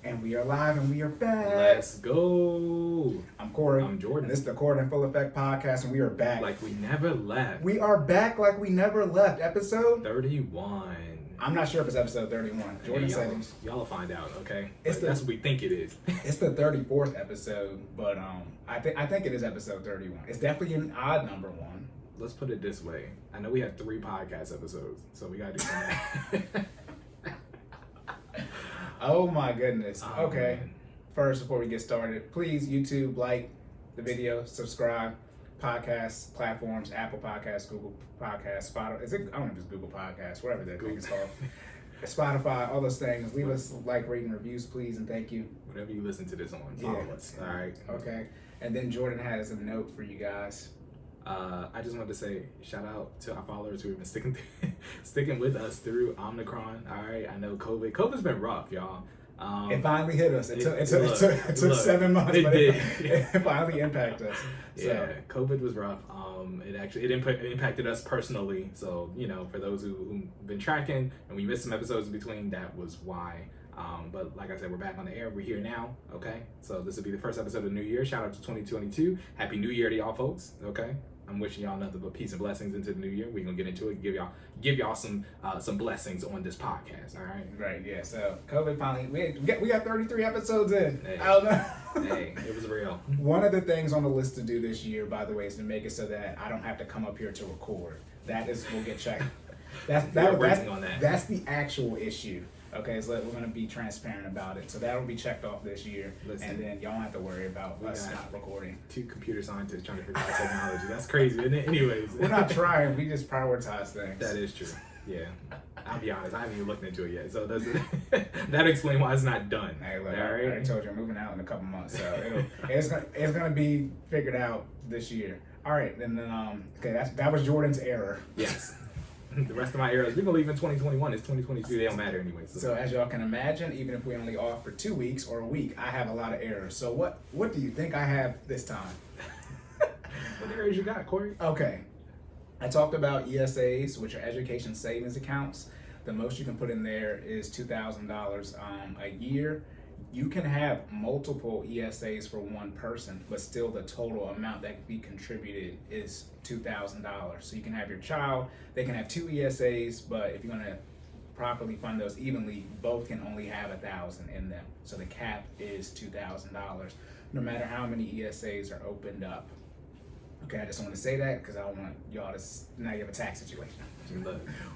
And we are live and we are back. Let's go. I'm Cory. I'm Jordan. And this is the Cordan Full Effect Podcast, and we are back. Like we never left. We are back like we never left. Episode 31. I'm not sure if it's episode 31. Jordan said y'all will find out, okay? That's what we think it is. It's the 34th episode, but I think it is episode 31. It's definitely an odd number one. Let's put it this way. I know we have 3 podcast episodes, so we gotta do something. Oh my goodness. Okay. Man. First, before we get started, please YouTube, like the video, subscribe, podcast platforms, Apple Podcasts, Google Podcasts, Spotify. I don't know if it's Google Podcasts, whatever that thing is called. Spotify, all those things. Leave us like, rating, reviews, please, and thank you. Whenever you listen to this on, follow us. All right. Okay. And then Jordan has a note for you guys. I just wanted to say shout out to our followers who have been sticking with us through Omicron. All right, I know COVID's been rough, y'all. It finally hit us. It took 7 months, but it finally impacted us. So. Yeah, COVID was rough. It impacted us personally. So for those who've been tracking and we missed some episodes in between, that was why. But like I said, we're back on the air. We're here now. Okay, so this will be the first episode of the new year. Shout out to 2022. Happy New Year to y'all folks. Okay. I'm wishing y'all nothing but peace and blessings into the new year. We're gonna get into it, give y'all some blessings on this podcast. All right. Right. Yeah. So COVID finally we got 33 episodes in. Hey. I don't know. Hey, it was real. One of the things on the list to do this year, by the way, is to make it so that I don't have to come up here to record. We'll get checked. Working on that. That's the actual issue. Okay, so we're going to be transparent about it. So that'll be checked off this year. Listen, and then y'all don't have to worry about us not recording. 2 computer scientists trying to figure out technology. That's crazy, isn't it? Anyways. We're not trying. We just prioritize things. That is true. Yeah. I'll be honest. I haven't even looked into it yet. So that'll explain why it's not done. Hey, look, all right? I already told you I'm moving out in a couple months. So it's gonna be figured out this year. All right. And then, okay, that was Jordan's error. Yes. The rest of my errors, we're going to leave in 2021. It's 2022. They don't matter anyway. So as y'all can imagine, even if we only off for 2 weeks or a week, I have a lot of errors. So what do you think I have this time? What errors you got, Cory? Okay. I talked about ESAs, which are education savings accounts. The most you can put in there is $2,000 a year. You can have multiple ESAs for one person, but still the total amount that can be contributed is $2,000. So you can have your child, they can have 2 ESAs, but if you're gonna properly fund those evenly, both can only have $1,000 in them. So the cap is $2,000, no matter how many ESAs are opened up. Okay, I just want to say that because I don't want y'all to now you have a tax situation,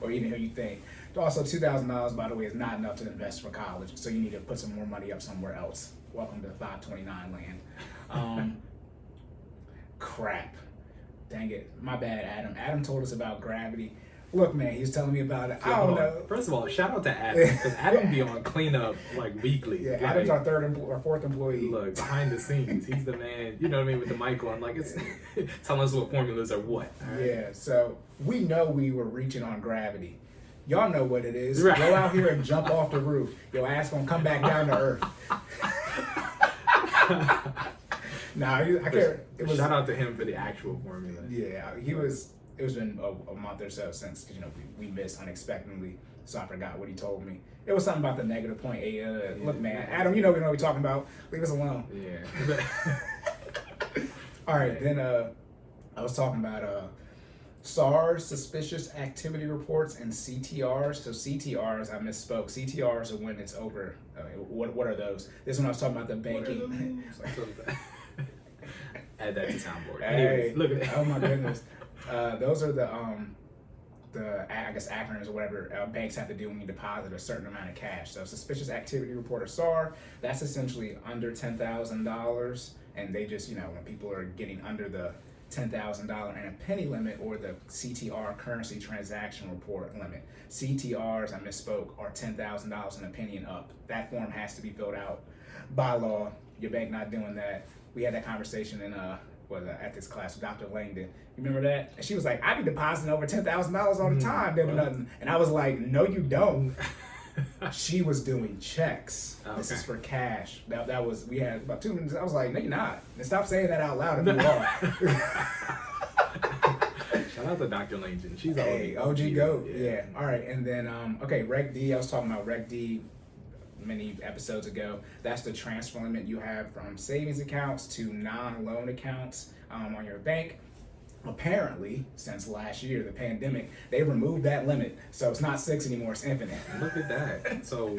or even if you think. Also, $2,000, by the way, is not enough to invest for college, so you need to put some more money up somewhere else. Welcome to 529 land. Crap. Dang it. My bad, Adam. Adam told us about gravity. Look, man, he was telling me about it. I don't know. First of all, shout out to Adam, because Adam be on cleanup like weekly. Yeah, Adam's our 4th employee. Look, behind the scenes, he's the man. You know what I mean, with the mic on, like it's telling us what formulas are what. Right? Yeah. So we know we were reaching on gravity. Y'all know what it is. Right. Go out here and jump off the roof. Your ass gonna come back down to earth. I can't. Shout out to him for the actual formula. Yeah, he was. It was been a month or so since we missed unexpectedly, so I forgot what he told me. It was something about the negative 0.8. Look, man, Adam, we know what we're talking about. Leave us alone. Yeah. All right, then I was talking about SARS, suspicious activity reports, and CTRs. So CTRs, I misspoke. CTRs are when it's over. What are those? This one I was talking about the banking. Add that to soundboard. Hey, anyways, look at that. Oh my goodness. Those are the I guess acronyms or whatever banks have to do when you deposit a certain amount of cash. So suspicious activity report or SAR, that's essentially under $10,000, and they just when people are getting under the $10,000 and a penny limit, or the CTR currency transaction report limit. CTRs, I misspoke, are $10,000 and a penny and up. That form has to be filled out by law. Your bank not doing that. We had that conversation in ethics class with Dr. Langdon. You remember that? And she was like, I be depositing over $10,000 all the time. There was nothing. And I was like, no, you don't. She was doing checks. Okay. This is for cash. We had about 2 minutes. I was like, no, you're not. And stop saying that out loud if you are. Shout out to Dr. Langdon. She's OG GOAT. Yeah. All right. And then, Reg D. I was talking about Reg D. many episodes ago. That's the transfer limit you have from savings accounts to non-loan accounts on your bank. Apparently, since last year, the pandemic, they removed that limit. So it's not 6 anymore, it's infinite. Look at that. So,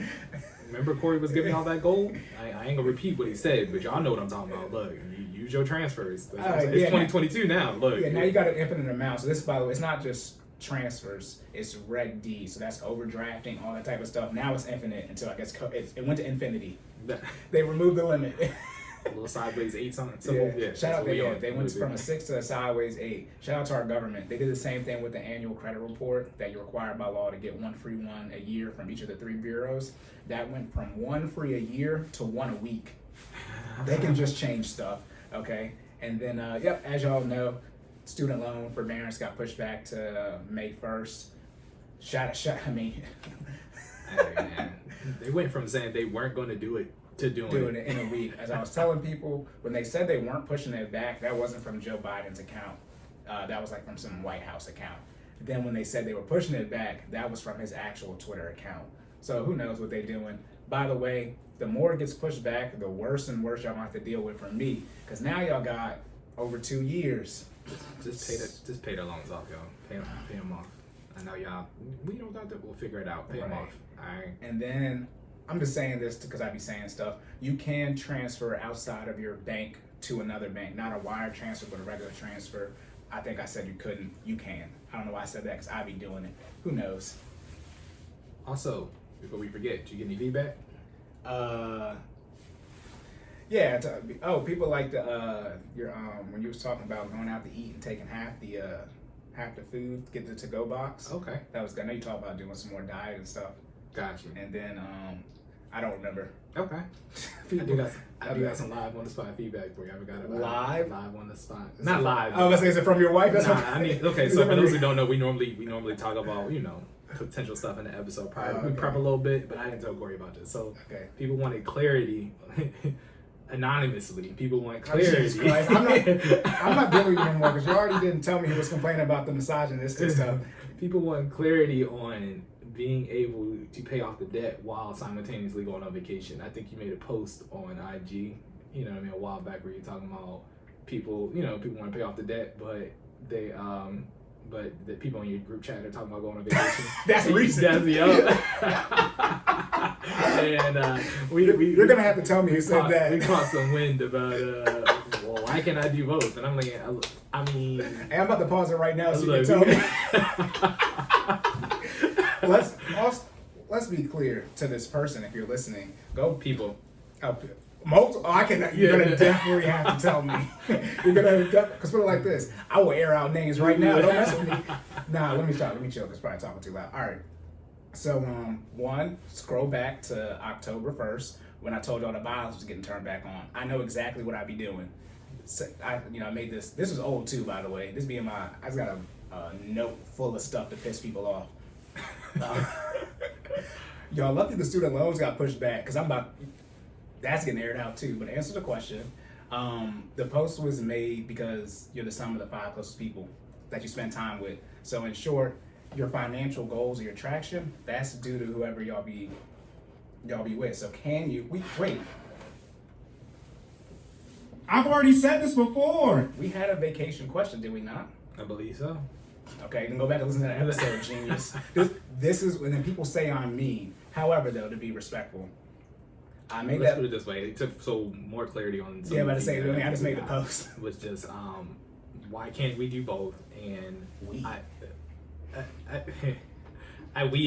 remember Cory was giving all that gold? I ain't gonna repeat what he said, but y'all know what I'm talking about. Look, you use your transfers. It's 2022 now. Look. Yeah, now you got an infinite amount. So this, by the way, it's not just transfers, it's Reg D. So that's overdrafting, all that type of stuff. Now it's infinite until I guess it went to infinity. They removed the limit. A little sideways 8 something. Shout out to they went from a 6 to a sideways 8. Shout out to our government. They did the same thing with the annual credit report that you're required by law to get 1 free 1 a year from each of the 3 bureaus. That went from 1 free a year to 1 a week. They can just change stuff, okay? And then, as y'all know, student loan forbearance got pushed back to May 1st. I mean, hey, man. They went from saying they weren't going to do it to doing it in a week. As I was telling people, when they said they weren't pushing it back, that wasn't from Joe Biden's account. That was like from some White House account. Then when they said they were pushing it back, that was from his actual Twitter account. So who knows what they're doing. By the way, the more it gets pushed back, the worse and worse y'all gonna have to deal with from me. Because now y'all got over 2 years. Just pay their loans off, y'all. Pay them off. I know y'all, we don't got that. We'll figure it out. Pay them off. All right. And then, I'm just saying this because I be saying stuff. You can transfer outside of your bank to another bank, not a wire transfer, but a regular transfer. I think I said you couldn't. You can. I don't know why I said that because I be doing it. Who knows? Also, before we forget, did you get any feedback? Yeah. People like your when you was talking about going out to eat and taking half the food, get the to-go box. Okay. That was good. I know you talked about doing some more diet and stuff. Gotcha. And then I don't remember. Okay. I do got some live on the spot feedback for you. I forgot about live on the spot. It's not live. I was gonna say, is it from your wife? So for those who don't know, we normally talk about potential stuff in the episode. We prep a little bit, but I didn't tell Cory about this. So people wanted clarity. Anonymously, people want clarity. I'm not dealing with you anymore because you already didn't tell me he was complaining about the misogynistic stuff. People want clarity on being able to pay off the debt while simultaneously going on vacation. I think you made a post on IG, a while back where you're talking about people want to pay off the debt, but they but the people in your group chat are talking about going on vacation. That's recent. And you're gonna have to tell me who said that. We caught some wind about why can't I do both? And I'm like, hey, I'm about to pause it right now so you can tell me. Let's be clear to this person if you're listening. Go people. You're gonna definitely have to tell me. You're gonna because put it like this. I will air out names right now. Don't mess with me. Nah, let me chill. This probably talking too loud. All right. So scroll back to October 1st when I told y'all the violence was getting turned back on. I know exactly what I'd be doing. So I made this. This was old too, by the way. This being I just got a note full of stuff to piss people off. Y'all, lucky the student loans got pushed back because that's getting aired out too. But to answer the question, the post was made because you're the sum of the 5 closest people that you spend time with. So in short, your financial goals or your traction, that's due to whoever y'all be with. So can you wait? I've already said this before. We had a vacation question, did we not? I believe so. Okay, then go back and listen to that episode, genius. This is when people say I'm mean. However, though, to be respectful, Let's put it this way. It took more clarity on. I just made the post. Was just why can't we do both? And we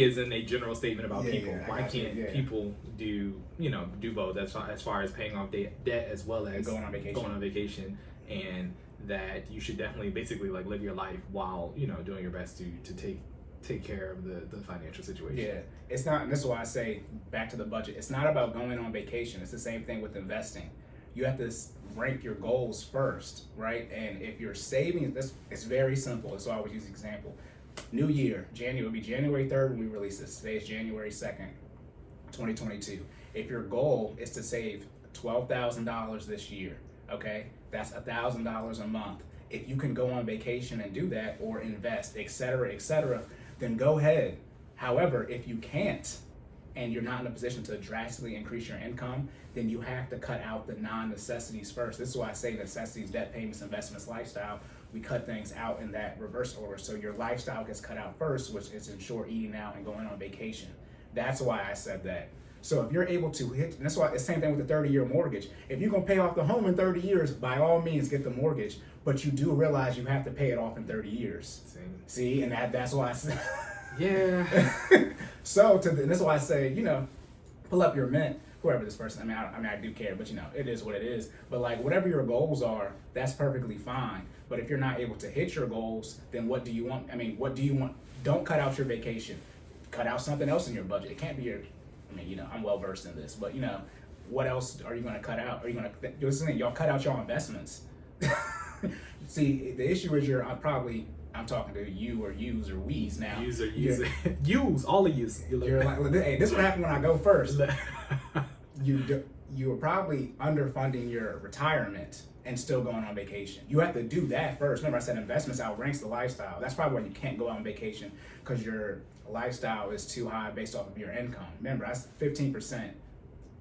as in a general statement about people. Why can't people do both as far as paying off debt as well as going on vacation, and that you should definitely basically like live your life while doing your best to take care of the financial situation. Yeah, it's not, and this is why I say back to the budget. It's not about going on vacation. It's the same thing with investing. You have to rank your goals first, right? And if you're saving, it's very simple. So I always use the example. New year, January, will be January 3rd when we release this. Today is January 2nd, 2022. If your goal is to save $12,000 this year, okay, that's $1,000 a month. If you can go on vacation and do that or invest, et cetera, then go ahead. However, if you can't, and you're not in a position to drastically increase your income, then you have to cut out the non-necessities first. This is why I say necessities, debt payments, investments, lifestyle. We cut things out in that reverse order. So your lifestyle gets cut out first, which is ensure eating out and going on vacation. That's why I said that. So if you're able to hit, and that's why it's the same thing with the 30-year mortgage. If you're gonna pay off the home in 30 years, by all means get the mortgage, but you do realize you have to pay it off in 30 years. See, and that's why I said. Yeah. So and that's why I say, you know, pull up your mint, whoever this person. I do care, but you know, it is what it is. But like whatever your goals are, that's perfectly fine. But if you're not able to hit your goals, then what do you want? I mean, what do you want? Don't cut out your vacation. Cut out something else in your budget. It can't be your. I mean, you know, I'm well versed in this, but you know, what else are you going to cut out? Are you going to listen? Y'all cut out your investments. See, the issue is I'm talking to you or yous or we's now. Use all of yous. You're like, well, hey, this is what happened when I go first. You are probably underfunding your retirement and still going on vacation. You have to do that first. Remember I said investments outranks the lifestyle. That's probably why you can't go out on vacation, because your lifestyle is too high based off of your income. Remember, that's 15%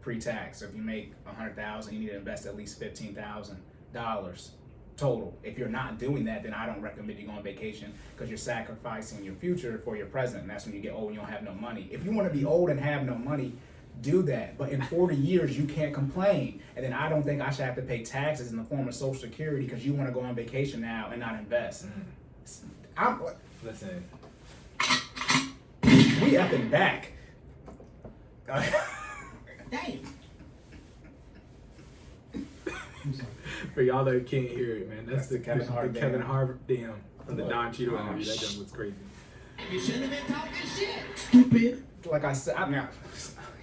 pre-tax. So if you make $100,000, you need to invest at least $15,000 total. If you're not doing that, then I don't recommend you go on vacation, because you're sacrificing your future for your present, and that's when you get old and you don't have no money. If you want to be old and have no money, do that. But in 40 years, you can't complain. And then I don't think I should have to pay taxes in the form of Social Security because you want to go on vacation now and not invest. Listen. We up and back. Dang. For y'all that can't hear it, man, that's the Kevin Hart. Kevin Hart damn from the Don Cheadle interview. That jump was crazy. You shouldn't have been talking shit, stupid. Like I said,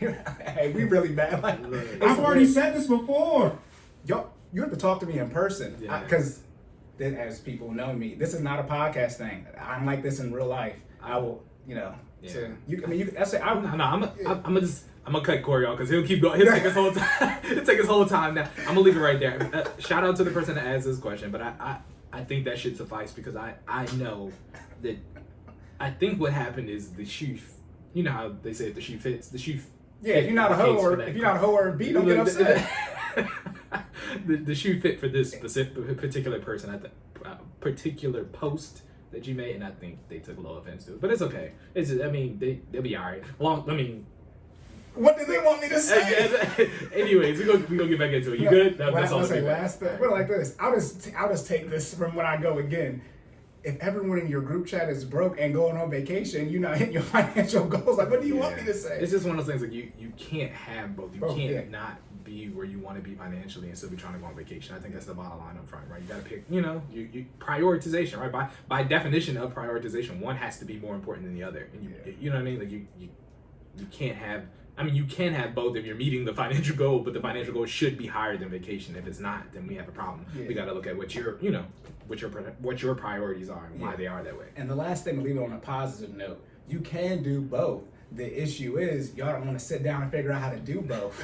hey, we really bad. Like, I've already said this before. Yo, you have to talk to me in person, Yeah. because as people know me, this is not a podcast thing. I'm like this in real life. I will, you know. Yeah. I'm gonna cut Cory off because he'll keep going. He'll take his whole time. He'll take his whole time now. I'm gonna leave it right there. Shout out to the person that asked this question, but I think that should suffice, because I know that I think what happened is the shoe. You know how they say if the shoe fits, the shoe. Yeah, if you're not a hoe or a B, don't get upset. the shoe fit for this specific particular person at the particular post that you made, and I think they took a little offense to it, but it's okay. It's just, I mean, they'll be all right. What do they want me to say? Anyways, we gonna get back into it. You good? That's all. We're like this. I'll just take this from when I go again. If everyone in your group chat is broke and going on vacation, you're not hitting your financial goals. Like, what do you want me to say? It's just one of those things, like you can't have both. You can't not be where you want to be financially and still be trying to go on vacation. I think that's the bottom line up front, right? You got to pick, you prioritization, right? By definition of prioritization, one has to be more important than the other. And you know what I mean? Like you can't have, I mean, you can have both if you're meeting the financial goal, but the financial goal should be higher than vacation. If it's not, then we have a problem. Yeah. We got to look at what your priorities are and why they are that way. And the last thing, to leave it on a positive note, you can do both. The issue is y'all don't want to sit down and figure out how to do both.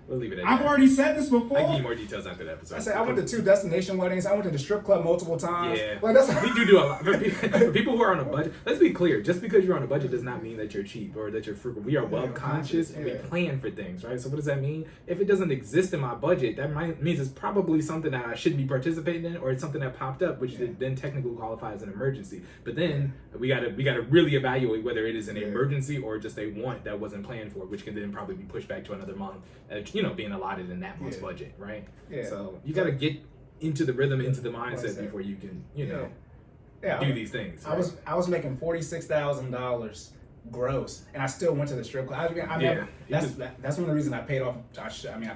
We'll leave it at I've that. already said this before. I can give you more details after that episode. I said I went to 2 destination weddings. I went to the strip club multiple times. Yeah, like, that's we do a lot. For people who are on a budget, let's be clear. Just because you're on a budget does not mean that you're cheap or that you're frugal. We are wealth conscious and we plan for things, right? So what does that mean? If it doesn't exist in my budget, that means it's probably something that I shouldn't be participating in, or it's something that popped up, which then technically qualifies as an emergency. But then we gotta really evaluate whether it is an emergency or just a want that wasn't planned for, which can then probably be pushed back to another month, being allotted in that month's budget, right? Yeah. So you got to get into the rhythm, into the mindset before you can, do these things. Right? I was making $46,000 gross, and I still went to the strip club. That's one of the reasons I paid off. I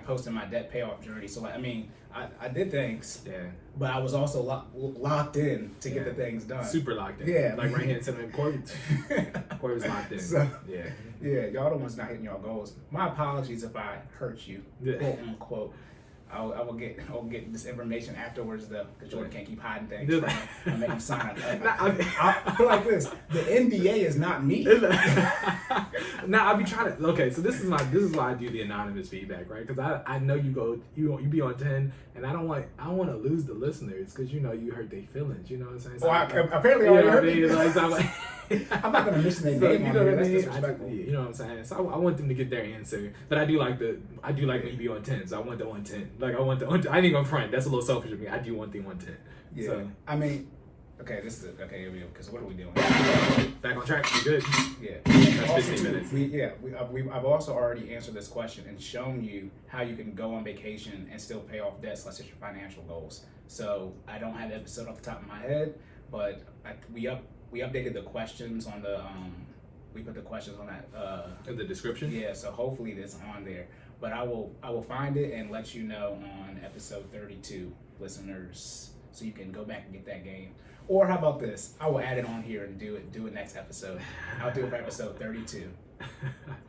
posted my debt payoff journey. So I did things. Yeah. But I was also locked in to get the things done. Super locked in. Yeah. Like right hand sitting Cory was locked in. So, yeah, y'all the ones not hitting y'all goals. My apologies if I hurt you, quote unquote. I'll get this information afterwards though, because Jordan can't keep hiding things. Dude. I make him sign up. I I like this. The NBA is not me. I'll be trying to. Okay, so this is why I do the anonymous feedback, right? Because I know you be on 10, and I don't want to lose the listeners because you hurt their feelings. You know what I'm saying? So Apparently, I already heard you know what I mean? I'm not gonna mention their name. You know what I mean? Disrespectful. You know what I'm saying? So I want them to get their answer, but I do like when you be on 10. So I want the 110. Like I want the. I ain't gonna front. That's a little selfish of me. I do want the 110. Yeah. So, I mean, okay. Here we go. Because what are we doing? back on track. We good? Yeah. That's 15 minutes. I've also already answered this question and shown you how you can go on vacation and still pay off debts. Let's hit your financial goals. So I don't have the episode off the top of my head, but we updated the questions on the we put the questions on that In the description. yeah, so hopefully it's on there. But I will find it and let you know on episode 32, listeners, so you can go back and get that game. Or how about this? I will add it on here and do it next episode. I'll do it for episode 32.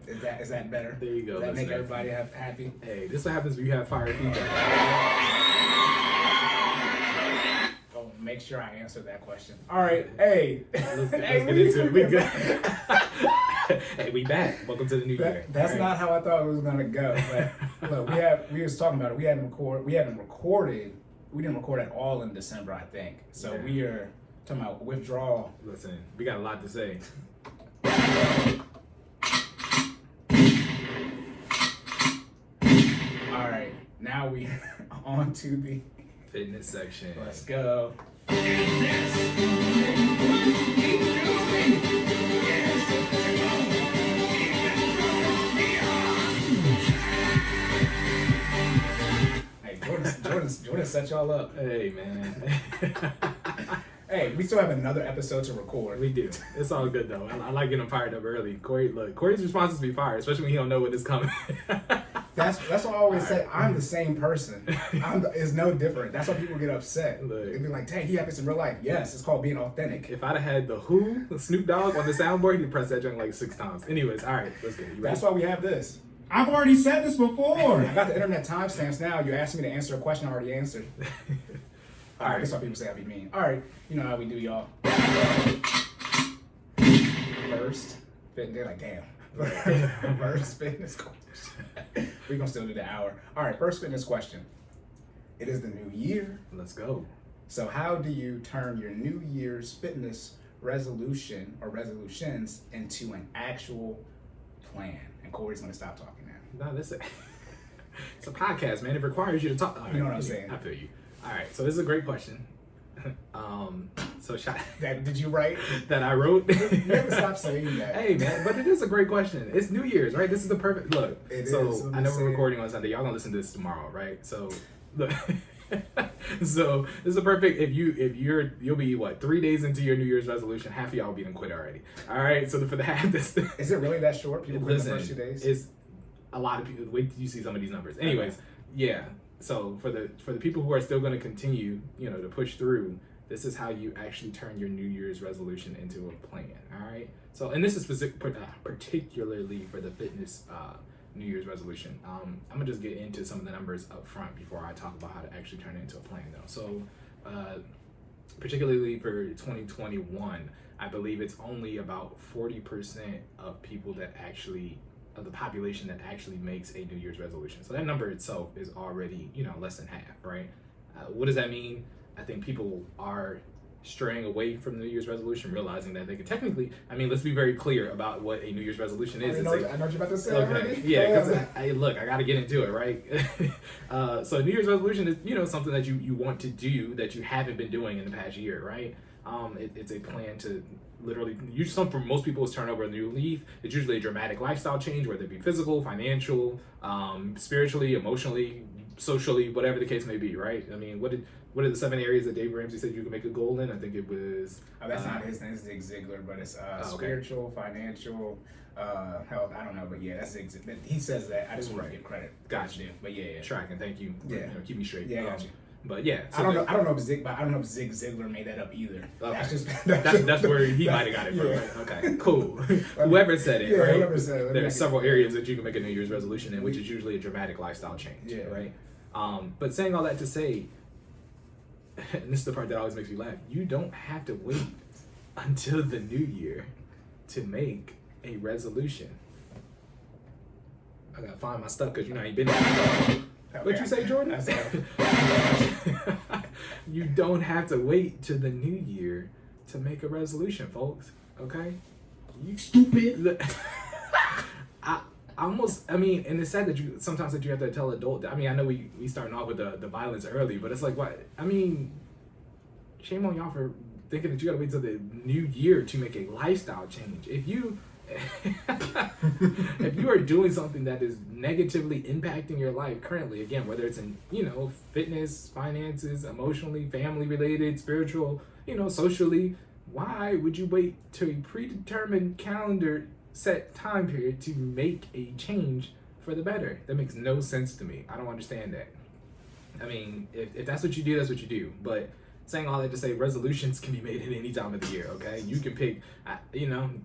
Is that better? There you go. Does that make everybody happy? Hey, this is what happens when you have fire feedback. Oh, make sure I answer that question. All right, hey. Let's get into it. We good. Hey, we back. Welcome to the new year. That's not how I thought it was gonna go. But look, we was talking about it. We didn't record at all in December, I think. So Yeah. we are talking about withdrawal. Listen, we got a lot to say. All right, now we on to the Fitness section. let's go. Hey, Jordan set y'all up. Hey, man. Hey, we still have another episode to record. We do. It's all good though. I like getting fired up early. Corey's response is to be fired, especially when he don't know when it's coming. That's what I always say. I'm the same person. It's no different. That's why people get upset. Look. They be like, "Dang, he happens in real life." Yes, it's called being authentic. If I'd have had the Snoop Dogg on the soundboard, he'd press that joint like 6 times. Anyways, all right, let's go. You ready? That's why we have this. I've already said this before. I got the internet timestamps now. You asked me to answer a question I already answered. All right, that's why people say I be mean. All right, you know how we do, y'all. First, they're like, damn. First fitness question. We're gonna still do the hour. All right, first fitness question. It is the new year. Let's go. So how do you turn your New Year's fitness resolution or resolutions into an actual plan? And Corey's gonna stop talking now. No, it's a podcast, man. It requires you to talk. All right, You know what I'm saying. I feel you. All right, so this is a great question. Did you write? That I wrote. You never stop saying that. Hey man, but it is a great question. It's New Year's, right? This is the perfect look. It so is. I know we're recording on Sunday. Y'all gonna listen to this tomorrow, right? So look. So this is a perfect you'll be what 3 days into your New Year's resolution, half of y'all will be done quit already. All right, so for the half this Is it really that short? People quit in the first 2 days? It's a lot of people. Wait till you see some of these numbers. Anyways, yeah. So for the people who are still going to continue, to push through, this is how you actually turn your New Year's resolution into a plan. All right. So and this is particularly for the fitness New Year's resolution. I'm gonna just get into some of the numbers up front before I talk about how to actually turn it into a plan, though. So particularly for 2021, I believe it's only about 40% of people of the population that actually makes a New Year's resolution. So that number itself is already, less than half, right? What does that mean? I think people are straying away from the New Year's resolution, realizing that they could technically, let's be very clear about what a New Year's resolution is. I know what you're about to say already. Yeah, because I got to get into it, right? So New Year's resolution is, something that you want to do that you haven't been doing in the past year, right? It's a plan to literally, for most people, is turn over a new leaf. It's usually a dramatic lifestyle change, whether it be physical, financial, spiritually, emotionally, socially, whatever the case may be, right? What are the 7 areas that Dave Ramsey said you can make a goal in? I think it was... Oh, that's not his name. It's Zig Ziglar, but it's spiritual, financial, health. I don't know, but yeah, that's Zig Ziglar. He says that. I just want to give credit. Gotcha. But yeah. Tracking. Thank you. Yeah. Keep me straight. Yeah, I got you. But yeah, so I don't know if Zig Ziglar made that up either. Okay. That's that's where he might have got it from. Yeah. Right? Okay, cool. Whoever said it, yeah, right? Whoever said it. There are several areas that you can make a New Year's resolution in, which is usually a dramatic lifestyle change, yeah. right? But saying all that to say, and this is the part that always makes me laugh, you don't have to wait until the new year to make a resolution. I gotta find my stuff because I ain't been there. What'd you say, Jordan? I said, you don't have to wait to the new year to make a resolution, folks. Okay? You stupid. I mean, and it's sad that sometimes you have to tell adult. I mean, I know we starting off with the violence early, but it's like, what? I mean, shame on y'all for thinking that you gotta wait till the new year to make a lifestyle change. If you if you are doing something that is negatively impacting your life currently, again, whether it's in fitness, finances, emotionally, family related, spiritual, socially, why would you wait to a predetermined calendar set time period to make a change for the better? That makes no sense to me. I don't understand that. I mean, if that's what you do, that's what you do. But saying all that to say, resolutions can be made at any time of the year, okay? You can pick,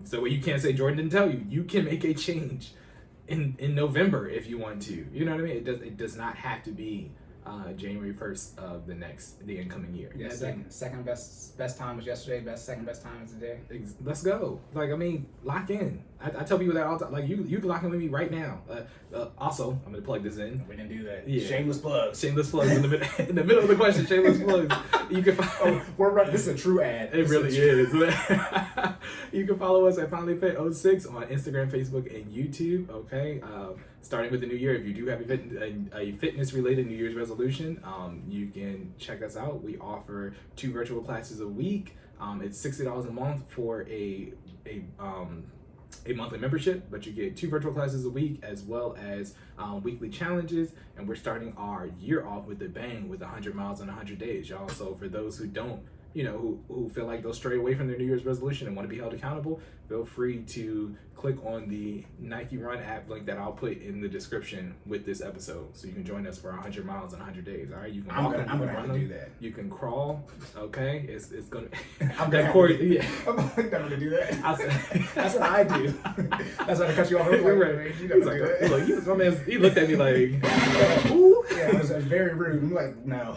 so you can't say Jordan didn't tell you. You can make a change in November if you want to. You know what I mean? It does not have to be January 1st of the incoming year. Yeah, second best time was yesterday. Second best time is today. Let's go. Like, I mean, lock in. I tell people that all the time. Like, you can lock in with me right now. Also, I'm gonna plug this in. We didn't do that. Yeah. Shameless plugs. Shameless plugs in the middle of the question. Shameless plugs. You can find. We're right. This is a true ad. It really is. You can follow us at FinallyFit06 on Instagram, Facebook, and YouTube. Okay. Starting with the new year, if you do have a fitness-related New Year's resolution, you can check us out. We offer 2 virtual classes a week. It's $60 a month for a monthly membership, but you get 2 virtual classes a week as well as weekly challenges. And we're starting our year off with a bang with 100 miles in 100 days, y'all. So for those who don't, who feel like they'll stray away from their New Year's resolution and want to be held accountable, feel free to click on the Nike Run app link that I'll put in the description with this episode, so you can join us for 100 miles in 100 days. All right, you can. I'm gonna have to do that. You can crawl. Okay, it's gonna. I'm gonna Corey. Yeah. I'm gonna do that. That's what I do. That's why I cut you off. He looked at me like, ooh. Yeah, it was very rude. I'm like, no.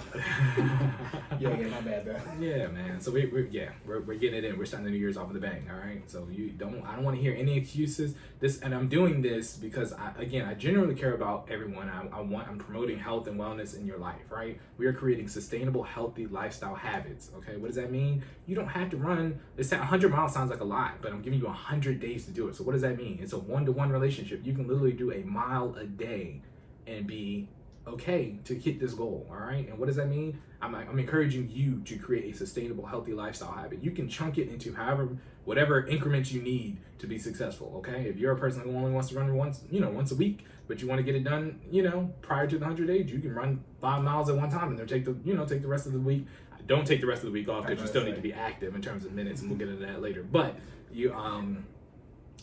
Yeah, my bad though. Yeah, man. So we're getting it in. We're starting the New Year's off with a bang. All right. So I don't want to hear any excuses. And I'm doing this because I genuinely care about everyone. I'm promoting health and wellness in your life, right? We are creating sustainable, healthy lifestyle habits. Okay. What does that mean? You don't have to run. 100 miles sounds like a lot, but I'm giving you 100 days to do it. So what does that mean? It's a 1-to-1 relationship. You can literally do a mile a day and be okay to hit this goal. All right. And what does that mean? I'm encouraging you to create a sustainable, healthy lifestyle habit. You can chunk it into whatever increments you need to be successful. Okay. If you're a person who only wants to run once a week, but you want to get it done, prior to the 100 days, you can run 5 miles at one time and then take the rest of the week. Don't take the rest of the week off because you still need to be active in terms of minutes, and we'll get into that later. But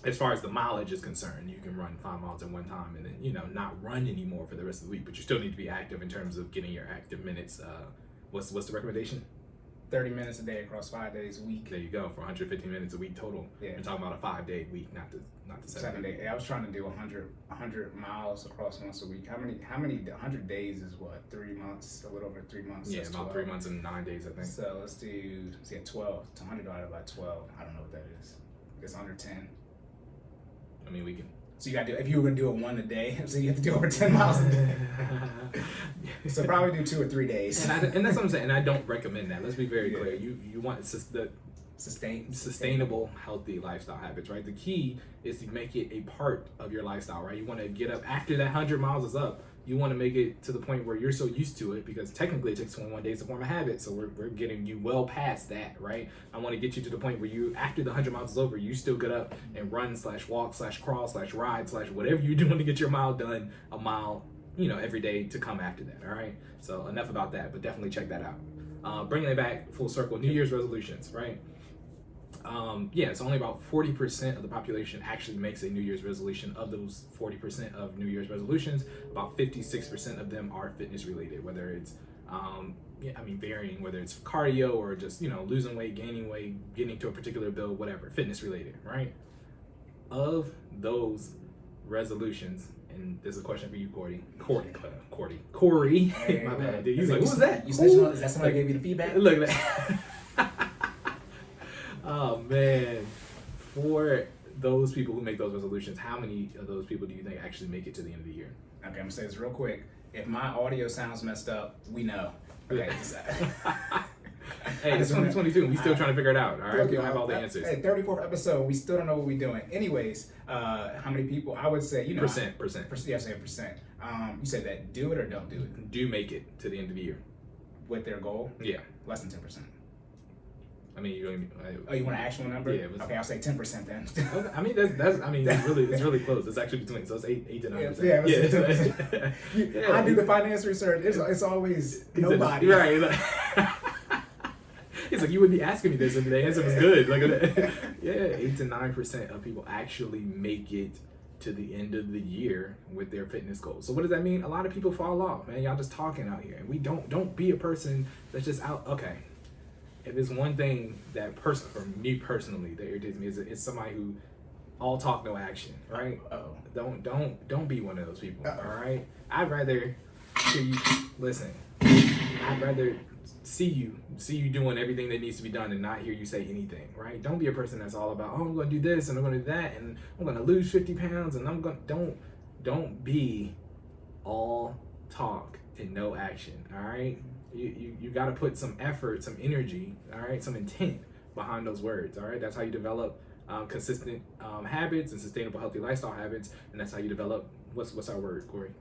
as far as the mileage is concerned, you can run 5 miles at one time and then, not run anymore for the rest of the week, but you still need to be active in terms of getting your active minutes. What's the recommendation? 30 minutes a day across 5 days a week. There you go, for 150 minutes a week total. Yeah. You're talking about a 5-day week, not the 7 day. Yeah, I was trying to do 100 miles across once a week. How many 100 days is what? 3 months, a little over 3 months. Yeah, about 3 months and 9 days, I think. So let's do 12. 100 divided by 12. I don't know what that is. It's under 10. I mean, we can. So you got to do, if you were going to do 1 a day, so you have to do over 10 miles a day. So probably do 2 or 3 days. And that's what I'm saying. And I don't recommend that. Let's be very clear. You want the sustainable, healthy lifestyle habits, right? The key is to make it a part of your lifestyle, right? You want to get up after that 100 miles is up. You want to make it to the point where you're so used to it, because technically it takes 21 days to form a habit. So we're getting you well past that, right? I want to get you to the point where after the 100 miles is over, you still get up and run / walk / crawl / ride / whatever you're doing to get your mile done, a mile, every day to come after that. All right. So enough about that, but definitely check that out. Bringing it back full circle, New Year's resolutions, right? It's only about 40% of the population actually makes a New Year's resolution. Of those 40% of New Year's resolutions, about 56% of them are fitness related, whether it's varying, whether it's cardio or just losing weight, gaining weight, getting to a particular build, whatever, fitness related, right? Of those resolutions, and there's a question for you, Cory. Hey, My bad. dude, He's like, who's that? You snitching on? Is that somebody gave you the feedback? Look at that. Oh man. For those people who make those resolutions, how many of those people do you think actually make it to the end of the year? Okay, I'm gonna say this real quick. If my audio sounds messed up, we know. Okay. Hey, it's 2022 and we still trying to figure it out. All right, we don't have all the answers. Hey, 34th episode, we still don't know what we're doing. Anyways, how many people? I would say, Percent. Yeah, say a percent. You said that do it or don't do it Do make it to the end of the year with their goal. Yeah. Less than 10%. I mean, you don't even. Oh, you want an actual number? Yeah. Okay, I'll say 10% then. Okay, I mean, that's. I mean, it's really close. It's actually between. So it's 8 to 9%. Yeah. Yeah. I do the finance research. It's always nobody. Right. It's like you would be asking me this, and the answer was good. Like, yeah, 8 to 9% of people actually make it to the end of the year with their fitness goals. So what does that mean? A lot of people fall off, man. Y'all just talking out here, and we don't be a person that's just out. Okay. If there's one thing that for me personally that irritates me is it's somebody who all talk no action, right? Don't be one of those people. All right, I'd rather hear you listen. I'd rather see you doing everything that needs to be done and not hear you say anything, right? Don't be a person that's all about, oh, I'm going to do this and I'm going to do that and I'm going to lose 50 pounds and I'm going to don't be all talk and no action. All right. You got to put some effort, some energy, all right, some intent behind those words, all right? That's how you develop consistent habits and sustainable healthy lifestyle habits, and that's how you develop, what's our word, Cory?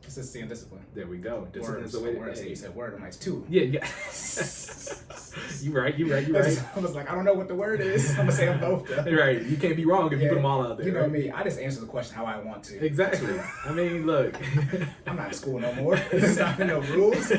Consistency and discipline. There we go. Discipline is the way to say. You said word, I'm like, it's two. Yeah. You right. I was like, I don't know what the word is. I'm going to say them both. Though. Right. You can't be wrong if you put them all out there. You know right? me. I just answer the question how I want to. Exactly. I mean, look. I'm not in school no more. There's not no rules.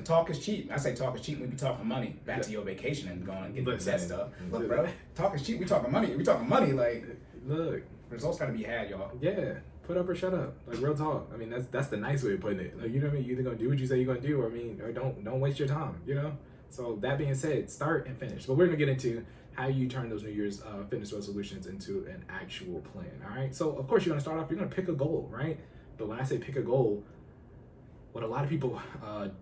Talk is cheap. I say talk is cheap when we be talking money. Back to your vacation and going and getting that stuff. Look, bro, talk is cheap. We talking money. We talking money. Like, look, results gotta be had, y'all. Yeah, put up or shut up. Like real talk. I mean, that's the nice way of putting it. Like, you know what I mean? You either gonna do what you say you're gonna do, or don't waste your time. You know. So that being said, start and finish. But we're gonna get into how you turn those New Year's fitness resolutions into an actual plan. All right. So of course you're gonna start off. You're gonna pick a goal, right? But when I say pick a goal, what a lot of people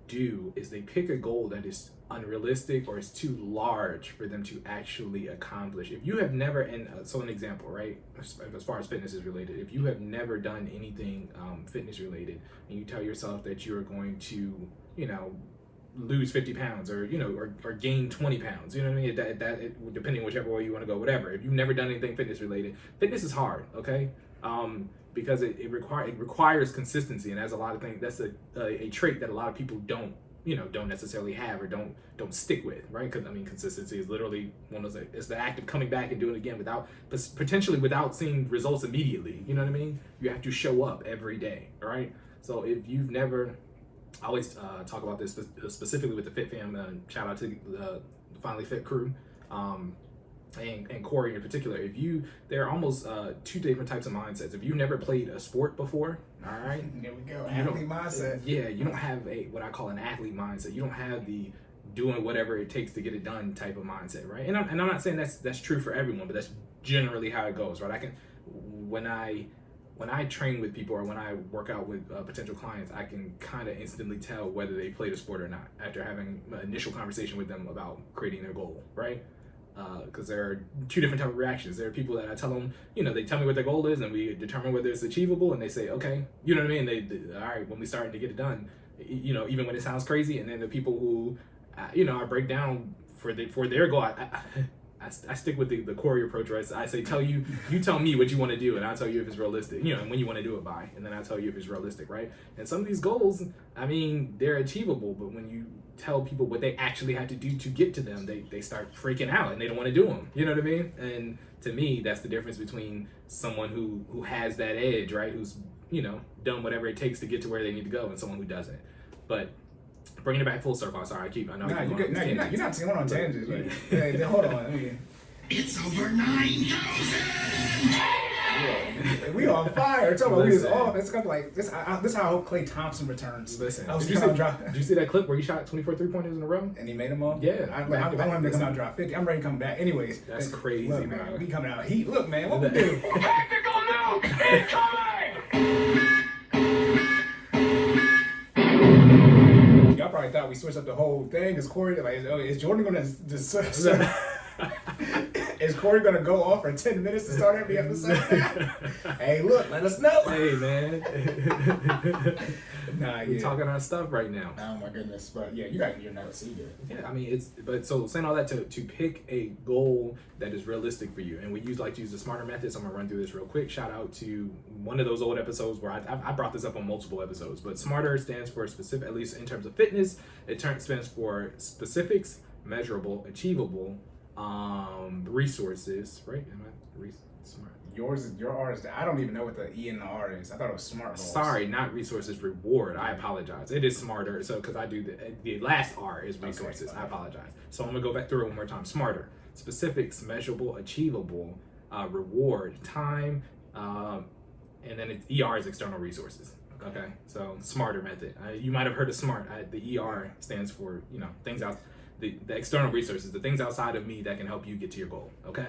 do is they pick a goal that is unrealistic or is too large for them to actually accomplish. If you have never, so an example, right, as far as fitness is related, if you have never done anything fitness related and you tell yourself that you're going to, lose 50 pounds or gain 20 pounds, you know what I mean? That depending whichever way you want to go, whatever. If you've never done anything fitness related, fitness is hard, okay? Because it requires consistency, and as a lot of things, that's a trait that a lot of people don't necessarily have or don't stick with, right? Because I mean, consistency is literally one of those. It's the act of coming back and doing it again potentially without seeing results immediately. You know what I mean? You have to show up every day, all right? So if you've never, I always talk about this specifically with the Fit Fam. Shout out to the FinallyFit crew. And Cory in particular, there are almost two different types of mindsets. If you've never played a sport before, all right, there we go, athlete mindset. Yeah, you don't have what I call an athlete mindset. You don't have the doing whatever it takes to get it done type of mindset, right? And I'm not saying that's true for everyone, but that's generally how it goes, right? When I train with people or when I work out with potential clients, I can kind of instantly tell whether they played a sport or not after having an initial conversation with them about creating their goal, right? Because there are two different types of reactions. There are people that I tell them, they tell me what their goal is and we determine whether it's achievable and they say, okay, you know what I mean? They all right, when we start to get it done, even when it sounds crazy. And then the people who, I break down for their goal. I stick with the Cory approach, right? So I say, you tell me what you want to do and I'll tell you if it's realistic, and when you want to do it by, and then I'll tell you if it's realistic, right? And some of these goals, I mean, they're achievable, but when you tell people what they actually have to do to get to them, they start freaking out and they don't want to do them. You know what I mean? And to me, that's the difference between someone who has that edge, right? Who's, done whatever it takes to get to where they need to go, and someone who doesn't. But bringing it back full circle. Sorry, you're not going on tangents. Hold on. It's over 9,000. We on fire. Talking about we was Listen. off. It's kind of like this. This is how I hope Klay Thompson returns. Listen, I was did you, trying see, to drop, did you see that clip where he shot 24 3-pointers in a row? and he made them all. Yeah. I want him to come out and drop 50. I'm ready to come back. Anyways, That's crazy, look, bro. man. We coming out heat. Look, man. What we do? Tactical nuke incoming! Y'all probably thought we switched up the whole thing. Is Corey like? Is Jordan gonna just? Is Corey gonna go off for 10 minutes to start every episode? Hey, look, let us know. Hey, man. Nah, We're yeah. talking our stuff right now. Oh my goodness, but yeah, you got your notes. So you good. Yeah, I mean, so saying all that to pick a goal that is realistic for you. And we like to use the SMARTER method. So I'm going to run through this real quick. Shout out to one of those old episodes where I brought this up on multiple episodes. But SMARTER stands for specific, at least in terms of fitness, stands for specifics, measurable, achievable, resources, right? Am I smart? Your R is. I don't even know what the E and the R is. I thought it was smart goals. Sorry, not resources, reward. I apologize. It is SMARTER. So because I do the last R is resources. Okay. I apologize. So I'm gonna go back through it one more time. SMARTER: specifics, measurable, achievable, reward, time, and then ER is external resources. Okay, so SMARTER method. You might have heard of SMART. The ER stands for things out, the external resources, the things outside of me that can help you get to your goal. Okay.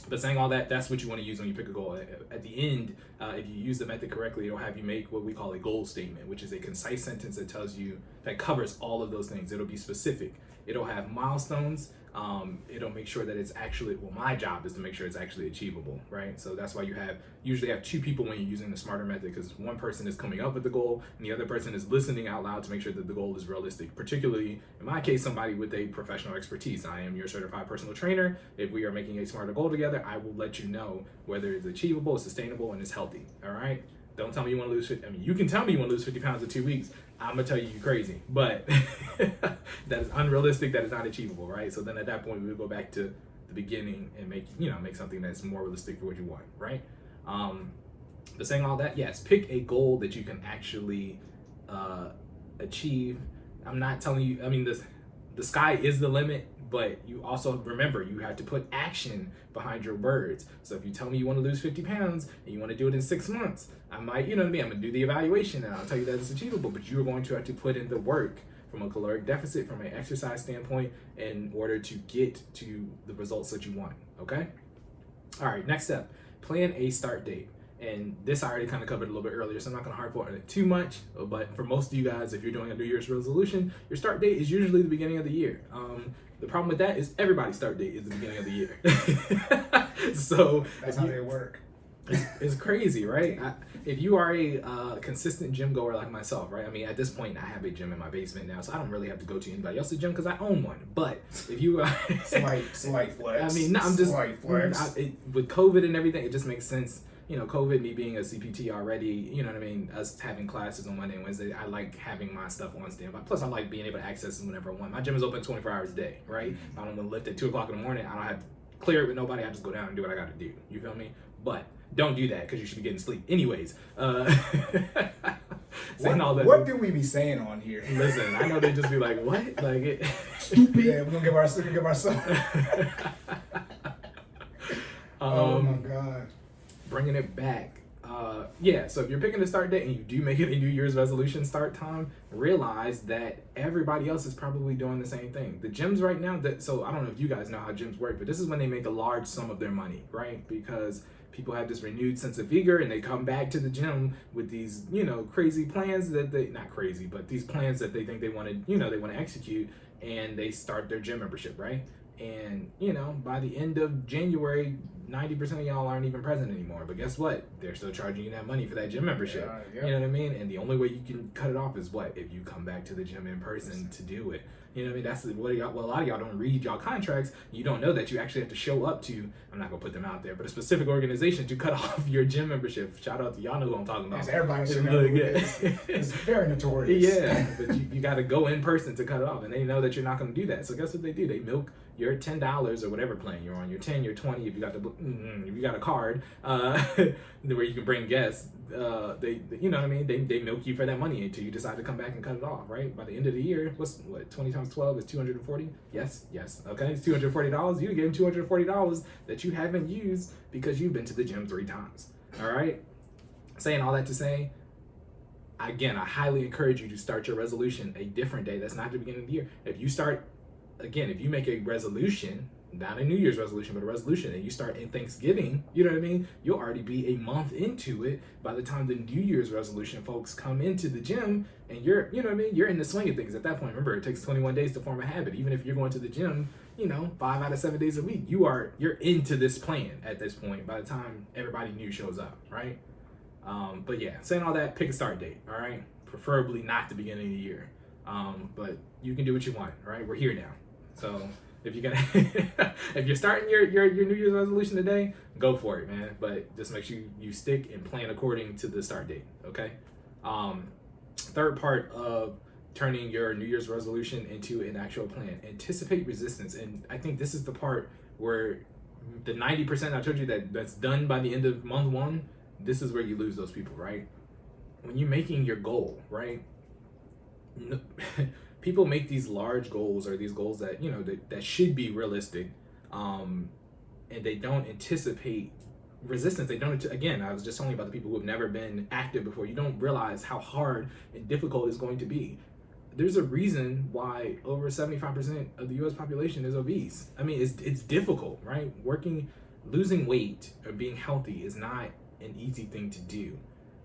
But saying all that, that's what you want to use when you pick a goal. At the end, if you use the method correctly, it'll have you make what we call a goal statement, which is a concise sentence that covers all of those things. It'll be specific. It'll have milestones. It'll make sure that it's actually, my job is to make sure it's actually achievable, right? So that's why you usually have two people when you're using the SMARTER method, because one person is coming up with the goal and the other person is listening out loud to make sure that the goal is realistic. Particularly, in my case, somebody with a professional expertise. I am your certified personal trainer. If we are making a SMARTER goal together, I will let you know whether it's achievable, it's sustainable, and it's healthy, all right? Don't tell me you want to lose 50. I mean, you can tell me you want to lose 50 pounds in 2 weeks. I'm gonna tell you're crazy, but that is unrealistic. That is not achievable, right? So then at that point, we'll go back to the beginning and make something that's more realistic for what you want, right? But saying all that, yes, pick a goal that you can actually achieve. I'm not telling you. I mean, the sky is the limit, but you also remember you have to put action behind your words. So if you tell me you want to lose 50 pounds and you want to do it in 6 months, I might, I'm gonna do the evaluation and I'll tell you that it's achievable, but you're going to have to put in the work from a caloric deficit, from an exercise standpoint, in order to get to the results that you want, okay? All right, next step, plan a start date. And this I already kind of covered a little bit earlier, so I'm not going to harp on it too much. But for most of you guys, if you're doing a New Year's resolution, your start date is usually the beginning of the year. The problem with that is everybody's start date is the beginning of the year. So That's how they work. It's crazy, right? If you are a consistent gym goer like myself, right? I mean, at this point, I have a gym in my basement now, so I don't really have to go to anybody else's gym because I own one. But if you slight flex. I mean, no, I'm just slight flex. With COVID and everything, it just makes sense. COVID, me being a CPT already, you know what I mean? Us having classes on Monday and Wednesday, I like having my stuff on standby. Plus, I like being able to access it whenever I want. My gym is open 24 hours a day, right? If I don't want to lift at 2 o'clock in the morning, I don't have to clear it with nobody. I just go down and do what I got to do. You feel me? But don't do that because you should be getting sleep. Anyways, saying all that. What do we be saying on here? Listen, I know they just be like, what? Like it. Stupid. Yeah, we're gonna give ourselves. Oh my god. Bringing it back. So if you're picking a start date and you do make it a New Year's resolution start time, realize that everybody else is probably doing the same thing. The gyms right now, so I don't know if you guys know how gyms work, but this is when they make a large sum of their money, right? Because people have this renewed sense of vigor and they come back to the gym with these, crazy plans that not crazy, but these plans that they think they want to execute, and they start their gym membership, right? And, by the end of January, 90% of y'all aren't even present anymore. But guess what? They're still charging you that money for that gym membership. Yeah. You know what I mean? And the only way you can cut it off is what? If you come back to the gym in person to do it. You know what I mean? That's what a lot of y'all don't read y'all contracts. You don't know that you actually have to show up to, I'm not going to put them out there, but a specific organization to cut off your gym membership. Shout out to y'all know who I'm talking about. Yes, everybody should know. It's very notorious. Yeah, but you got to go in person to cut it off, and they know that you're not going to do that. So guess what they do? They milk your $10 or whatever plan you're on, your 10, your 20. If you got a card where you can bring guests, they milk you for that money until you decide to come back and cut it off. Right? By the end of the year, 20 times times 12 is 240. Yes. Okay, it's $240. You gave him $240 that you haven't used because you've been to the gym 3 times. All right. Saying all that to say, again, I highly encourage you to start your resolution a different day. That's not the beginning of the year. If you make a resolution, not a New Year's resolution, but a resolution, and you start in Thanksgiving, you know what I mean? You'll already be a month into it by the time the New Year's resolution folks come into the gym, and you're in the swing of things at that point. Remember, it takes 21 days to form a habit. Even if you're going to the gym, 5 out of 7 days a week, you're into this plan at this point by the time everybody new shows up, right? But yeah, saying all that, pick a start date, all right? Preferably not the beginning of the year. But you can do what you want, right? We're here now. So if you're starting your New Year's resolution today, go for it, man. But just make sure you stick and plan according to the start date, okay? Third part of turning your New Year's resolution into an actual plan, anticipate resistance. And I think this is the part where the 90% I told you that's done by the end of month 1, this is where you lose those people, right? When you're making your goal, right? People make these large goals or these goals that, that should be realistic, and they don't anticipate resistance. They don't, again, I was just telling you about the people who have never been active before. You don't realize how hard and difficult it's going to be. There's a reason why over 75% of the US population is obese. I mean, it's difficult, right? Losing weight or being healthy is not an easy thing to do,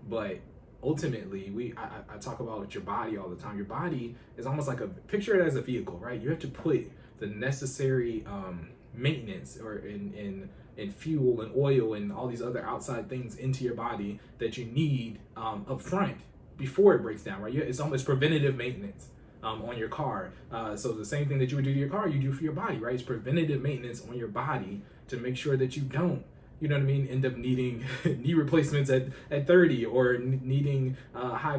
but ultimately I talk about your body all the time. Your body is almost like picture it as a vehicle, right? You have to put the necessary maintenance or in fuel and oil and all these other outside things into your body that you need up front before it breaks down, right? It's almost preventative maintenance on your car. So the same thing that you would do to your car, you do for your body, right? It's preventative maintenance on your body to make sure that you don't, end up needing knee replacements at 30 or needing high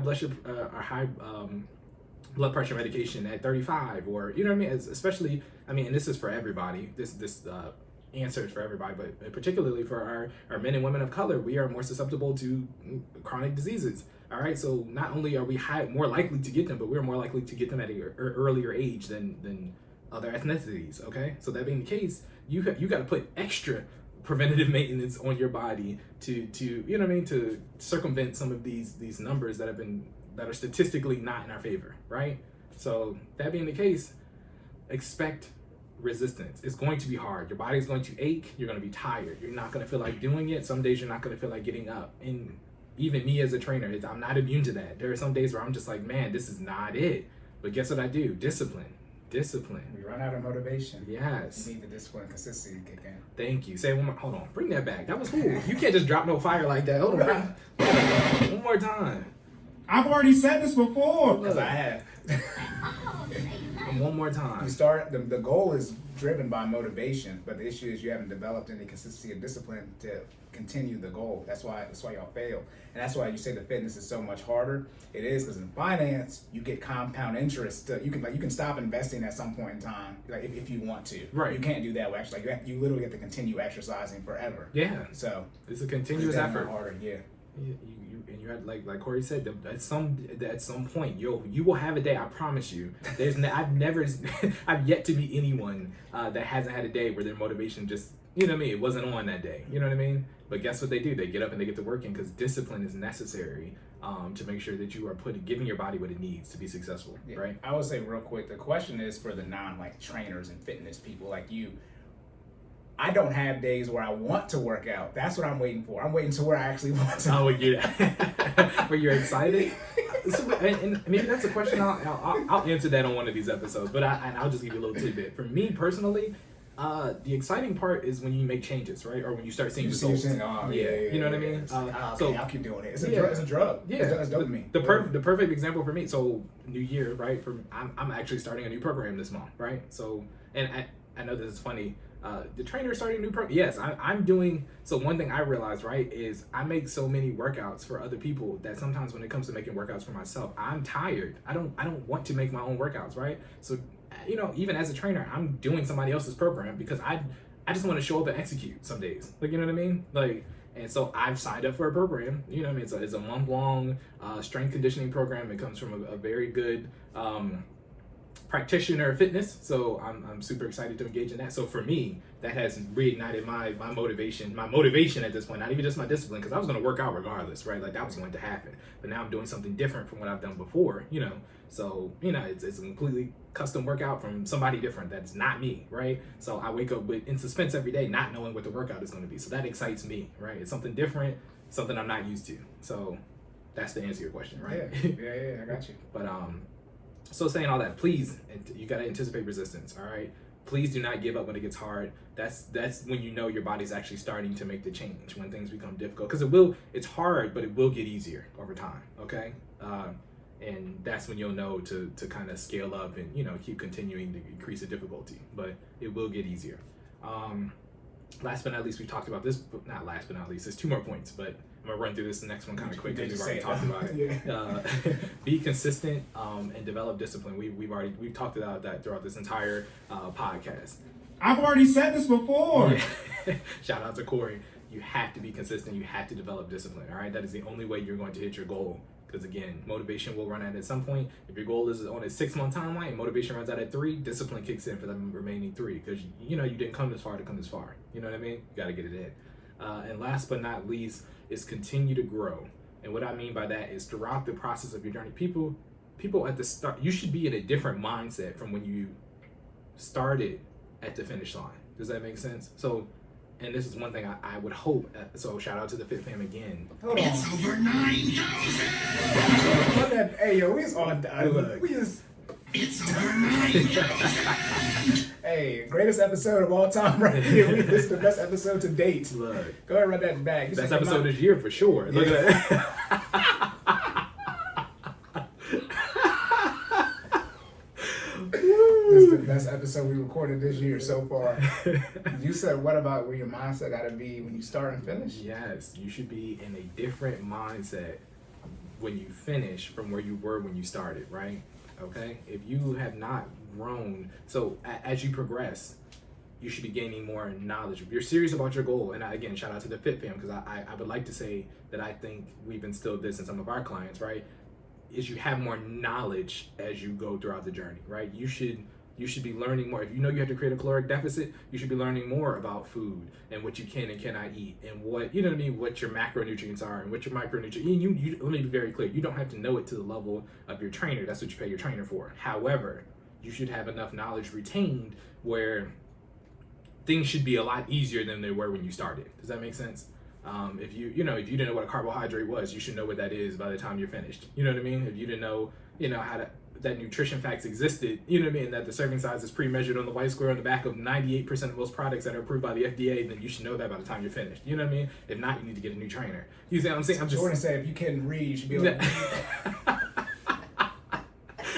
blood pressure medication at 35, or especially, and this is for everybody. This answer is for everybody, but particularly for our men and women of color, we are more susceptible to chronic diseases. All right, so not only are we more likely to get them, but we're more likely to get them at an earlier age than other ethnicities. Okay, so that being the case, you got to put extra preventative maintenance on your body to circumvent some of these numbers that are statistically not in our favor, right? So that being the case, expect resistance. It's going to be hard. Your body's going to ache. You're going to be tired. You're not going to feel like doing it. Some days you're not going to feel like getting up. And even me as a trainer, I'm not immune to that. There are some days where I'm just like, man, this is not it. But guess what I do? Discipline. We run out of motivation. Yes. You need the discipline and consistency to kick in. Thank you. Say one more. Hold on. Bring that back. That was cool. You can't just drop no fire like that. Hold on. One more time. I've already said this before. Because I have. And one more time. You start, the goal is driven by motivation, but the issue is you haven't developed any consistency or discipline to continue the goal. That's why y'all fail. And that's why you say the fitness is so much harder. It is, because in finance, you get compound interest. You can stop investing at some point in time, like if you want to. Right. You can't do that. Actually, you literally have to continue exercising forever. Yeah. So it's a continuous effort. Harder, yeah. You had, like Cory said, at some point you will have a day. I promise you. I've yet to meet anyone that hasn't had a day where their motivation just it wasn't on that day. You know what I mean? But guess what they do? They get up and they get to working, because discipline is necessary to make sure that you are giving your body what it needs to be successful. Yeah. Right? I would say real quick, the question is for the trainers and fitness people like you. I don't have days where I want to work out. That's what I'm waiting for. I'm waiting to where I actually want to. Oh, where you're excited? And maybe that's a question I'll answer that on one of these episodes. But I'll just give you a little tidbit. For me personally, the exciting part is when you make changes, right? Or when you start seeing results. Yeah, you know what I mean? So I'll keep doing it. It's a drug. Yeah, it's dopamine. The perfect example for me. So New Year, right? I'm actually starting a new program this month, right? So, and I know this is funny. The trainer starting a new program. Yes, I'm doing. So one thing I realized, right, is I make so many workouts for other people that sometimes when it comes to making workouts for myself, I'm tired. I don't want to make my own workouts, right? So, even as a trainer, I'm doing somebody else's program because I just want to show up and execute some days. Like, you know what I mean? Like, and so I've signed up for a program. You know what I mean? It's a month-long strength conditioning program. It comes from a very good practitioner of fitness, so I'm super excited to engage in that. So for me, that has reignited my motivation at this point, not even just my discipline, because I was going to work out regardless, right? Like that was going to happen. But now I'm doing something different from what I've done before, you know. So, you know, it's a completely custom workout from somebody different that's not me, right? So I wake up in suspense every day, not knowing what the workout is going to be. So that excites me, right? It's something different, something I'm not used to. So that's the answer to your question, right? Yeah, I got you. But so saying all that, please, you got to anticipate resistance, all right? Please do not give up when it gets hard. That's when you know your body's actually starting to make the change, when things become difficult. Because it's hard, but it will get easier over time, okay? And that's when you'll know to kind of scale up and, you know, keep continuing to increase the difficulty. But it will get easier. Last but not least, we talked about this, not last but not least, there's 2 more points, but I'm gonna run through this next one kind of quick because we've already talked about it. Be consistent and develop discipline. We've talked about that throughout this entire podcast. I've already said this before. Yeah. Shout out to Cory. You have to be consistent. You have to develop discipline. All right, that is the only way you're going to hit your goal. Because again, motivation will run out at some point. If your goal is on a 6-month timeline, motivation runs out at 3, discipline kicks in for the remaining 3. Because you know you didn't come this far to come this far. You know what I mean? You got to get it in. And last but not least is continue to grow. And what I mean by that is throughout the process of your journey, people at the start, you should be in a different mindset from when you started at the finish line. Does that make sense? So, and this is one thing I would hope. So shout out to the Fit Fam again. Hold on. It's over 9,000. Hey, yo, we just on. Look. We just. It's over 9,000. Hey, greatest episode of all time right here. This is the best episode to date. Look, Go ahead and run that back. best episode this year for sure. Look at that. This is the best episode we recorded this year so far. You said, what about where your mindset got to be when you start and finish? Yes, you should be in a different mindset when you finish from where you were when you started, right? Okay? If you have not grown, so as you progress, you should be gaining more knowledge. If you're serious about your goal, and again, shout out to the Fit Fam, because I would like to say that I think we've instilled this in some of our clients, right? Is you have more knowledge as you go throughout the journey, right? You should be learning more. If you know you have to create a caloric deficit, you should be learning more about food and what you can and cannot eat and what, you know what I mean, what your macronutrients are and what your micronutrients. You let me be very clear. You don't have to know it to the level of your trainer. That's what you pay your trainer for. However, you should have enough knowledge retained where things should be a lot easier than they were when you started. Does that make sense? If you didn't know what a carbohydrate was, you should know what that is by the time you're finished. You know what I mean? If you didn't know, that nutrition facts existed, you know what I mean, that the serving size is pre-measured on the white square on the back of 98% of most products that are approved by the FDA, then you should know that by the time you're finished. You know what I mean? If not, you need to get a new trainer. You see what I'm saying? Jordan said, if you can read, you should be able to read.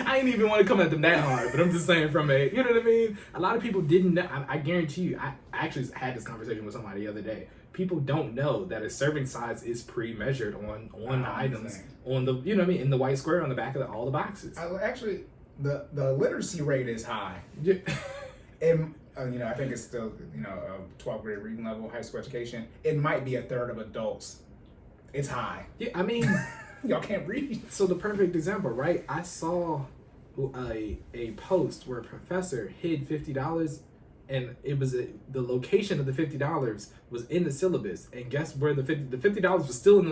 I ain't even want to come at them that hard, but I'm just saying from a, you know what I mean? A lot of people didn't know. I guarantee you, I actually had this conversation with somebody the other day. People don't know that a serving size is pre-measured on the items, on the, you know what I mean, in the white square on the back of all the boxes. Actually, the literacy rate is high. Yeah. And, I think it's still, a 12th grade reading level, high school education. It might be a third of adults. It's high. Yeah, I mean, y'all can't read. So the perfect example, right? I saw a post where a professor hid $50, and it was the location of the $50 was in the syllabus, and guess where the $50 was still in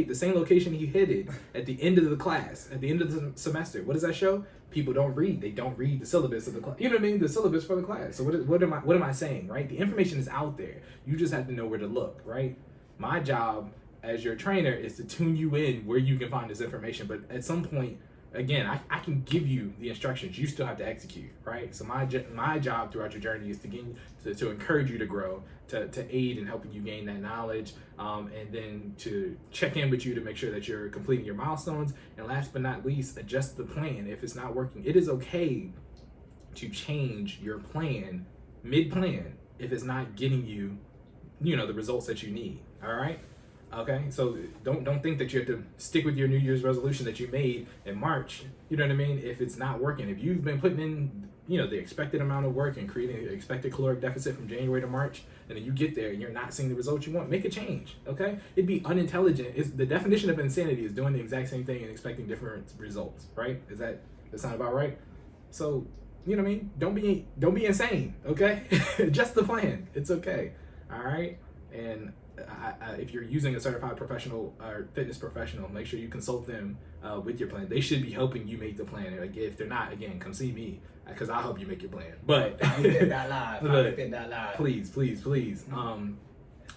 the same location he hid it at the end of the class, at the end of the semester. What does that show? People don't read. They don't read the syllabus of the class. You know what I mean? The syllabus for the class. So what am I saying, right? The information is out there. You just have to know where to look, right? My job as your trainer is to tune you in where you can find this information, but at some point, again, I can give you the instructions. You still have to execute, right? So my job throughout your journey is to encourage you to grow, to aid in helping you gain that knowledge, and then to check in with you to make sure that you're completing your milestones. And last but not least, adjust the plan if it's not working. It is okay to change your plan mid-plan if it's not getting you, the results that you need. All right. Okay, so don't think that you have to stick with your New Year's resolution that you made in March. You know what I mean? If it's not working, if you've been putting in, the expected amount of work and creating an expected caloric deficit from January to March, and then you get there and you're not seeing the results you want, make a change. Okay, it'd be unintelligent. The definition of insanity is doing the exact same thing and expecting different results. Right? Does that sound about right? So, you know what I mean? Don't be insane, okay? Just the plan. It's okay. All right? And if you're using a certified professional or fitness professional, make sure you consult them with your plan. They should be helping you make the plan. Like, if they're not, again, come see me because I'll help you make your plan. But please.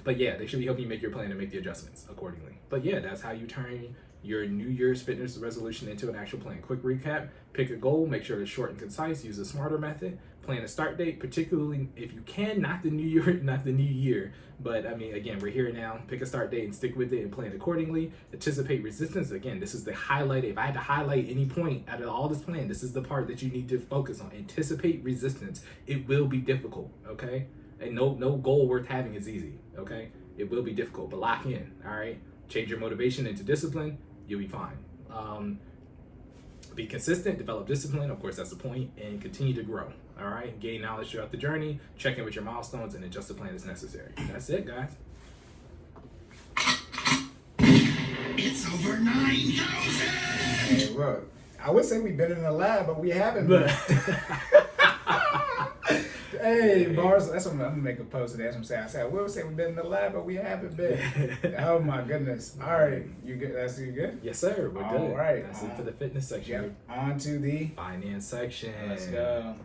But yeah, they should be helping you make your plan and make the adjustments accordingly. But yeah, that's how you turn your New Year's fitness resolution into an actual plan. Quick recap: pick a goal, make sure it's short and concise. Use a smarter method. Plan a start date, particularly if you can, not the new year. But I mean, again, we're here now. Pick a start date and stick with it and plan accordingly. Anticipate resistance. Again, this is the highlight. If I had to highlight any point out of all this plan, this is the part that you need to focus on. Anticipate resistance. It will be difficult, okay? And no goal worth having is easy, okay? It will be difficult, but lock in, all right? Change your motivation into discipline. You'll be fine. Be consistent, develop discipline, of course that's the point, and continue to grow, all right? Gain knowledge throughout the journey, check in with your milestones, and adjust the plan as necessary. That's it, guys. It's over 9,000! Hey, look, I would say we've been in the lab, but we haven't been. Hey, bars. That's what I'm gonna make a post of that. That's what I'm saying. I said, we'll say we've been in the lab, but we haven't been. Oh my goodness. All right, you good? That's you good? Yes, sir. We're good. All right. That's it for the fitness section. Yep. On to the Finance section. Let's go.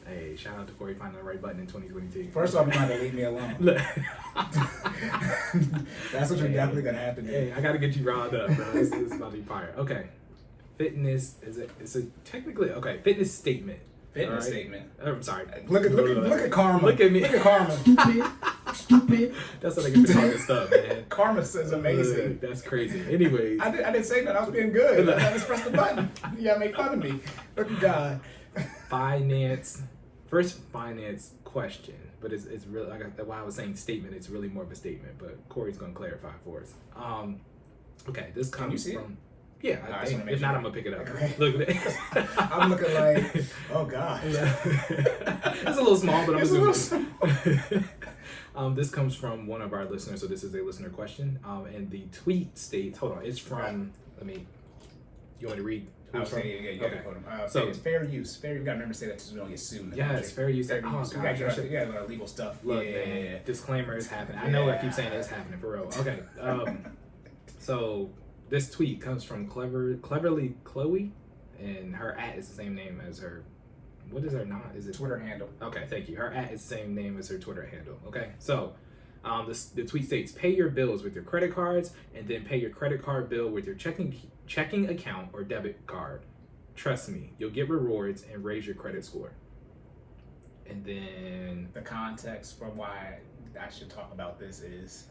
Hey, shout out to Cory finding the right button in 2022. First off, you're going to leave me alone. Look. That's what you're definitely gonna have to do. Hey, I gotta get you riled up, bro. It's about to be fire. Okay, fitness it's a technically okay. Fitness statement. Fitness statement. I'm sorry. Look at Karma. Look at me. Look at Karma. Stupid. That's what I get for talking stuff, man. Karma says amazing. That's crazy. Anyways, I didn't say that. I was being good. I just pressed the button. You gotta make fun of me. Look at God. First finance question, but it's really like why I was saying statement. It's really more of a statement, but Corey's gonna clarify for us. Okay, this comes Can you see from. Yeah, I think. If not, I'm gonna pick it up. Okay. Look at it. I'm looking like, oh God. It's a little small, but I'm It's a little assuming. This comes from one of our listeners, so this is a listener question. And the tweet states, hold on, it's from. You want to read? Yeah, you Okay. So it's fair use. Fair. You gotta remember to say that so we don't get sued. Yes, fair use. Fair Oh, use. gosh, You got a lot of legal stuff. Look, yeah. man, disclaimer is happening. I know I keep saying it's happening for real. Okay. So this tweet comes from cleverly Chloe, and her @ is the same name as her. What is her not? Is it Twitter handle? Okay, thank you. Her @ is the same name as her Twitter handle. Okay, so the tweet states: pay your bills with your credit cards, and then pay your credit card bill with your checking account or debit card. Trust me, you'll get rewards and raise your credit score. And then The context for why I should talk about this is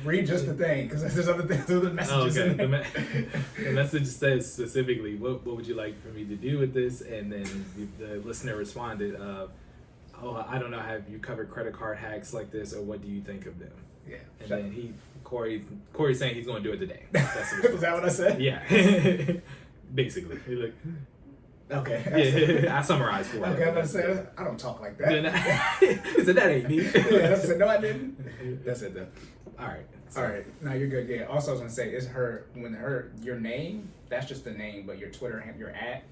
read just the thing because there's other things, other messages in there. The message says specifically, what would you like for me to do with this? And then the listener responded, oh, I don't know, have you covered credit card hacks like this, or what do you think of them? Yeah. And then Corey's saying he's going to do it today. That's the Was that what I said? Yeah. Basically. Like, okay. Yeah, I summarized for you. Okay, I'm gonna say I don't talk like that. He said that ain't me. Yeah, I said no, I didn't. That's it though. All right. All right. No, you're good. Yeah. Also, I was gonna say is your name. That's just the name, but your Twitter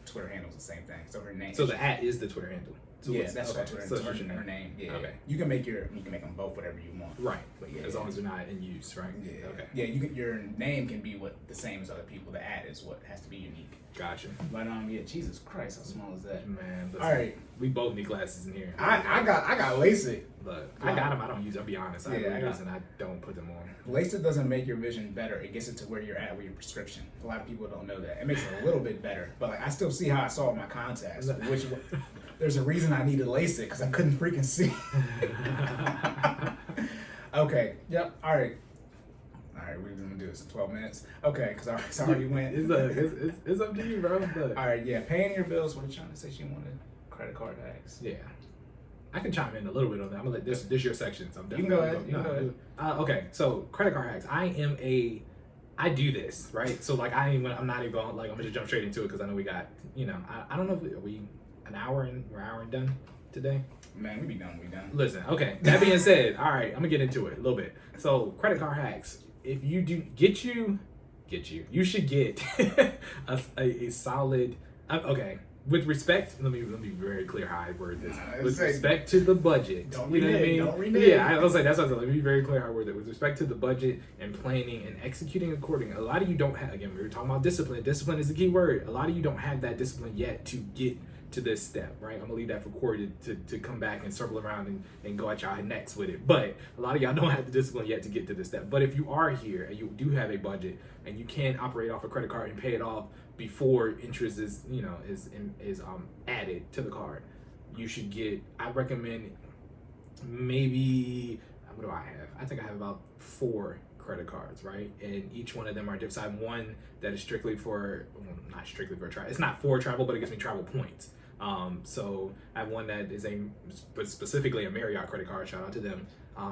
Twitter handle is the same thing. So her name. So the @ is the Twitter handle. So yeah, that's what Twitter. So her name. Yeah. Okay. You can make them both whatever you want. Right. But yeah, as long as they're not in use, right? Yeah. Okay. Yeah. Your name can be the same as other people. The @ is what has to be unique. Gotcha. But yeah, Jesus Christ, how small is that? Man. Listen, all right. We both need glasses in here. I got LASIK. But I got them. I don't use. I'll be honest. I use and I don't put them on. LASIK doesn't make your vision better. It gets it to where you're at with your prescription. A lot of people don't know that. It makes it a little bit better, but I still see how I saw with my contacts. Which there's a reason I needed LASIK because I couldn't freaking see. Okay. Yep. All right. We're gonna do this in 12 minutes. Okay, because I already went. It's up to you, bro. But. All right. Yeah. Paying your bills. What are you trying to say? She wanted credit card hacks. Yeah. I can chime in a little bit on that. I'm gonna let this your section. So I'm you can go ahead. You can go ahead. Okay, so credit card hacks. I do this, right? So like I'm not even going, like I'm gonna jump straight into it because I know we got, I don't know if we're an hour and done today. Man, we be done. Listen, okay. That being said, all right, I'm gonna get into it a little bit. So, credit card hacks. If you do you should get a solid. Okay, with respect, let me be very clear how I word this. With respect to the budget, Don't you know what I renege, mean? don't renege. Yeah, I was like that's what I was like. Let me be very clear how I word it. With respect to the budget and planning and executing accordingly. A lot of you don't have. Again, we were talking about discipline. Discipline is the key word. A lot of you don't have that discipline yet to get to this step, right? I'm gonna leave that for Cory to come back and circle around and go at y'all next with it. But a lot of y'all don't have the discipline yet to get to this step. But if you are here and you do have a budget and you can operate off a credit card and pay it off before interest is added to the card, you should get. I recommend maybe what do I have? I think I have about 4 credit cards, right? And each one of them are different. So I have one that is strictly for, well, not strictly for travel. It's not for travel, but it gives me travel points. So I have one that is specifically a Marriott credit card. Shout out to them.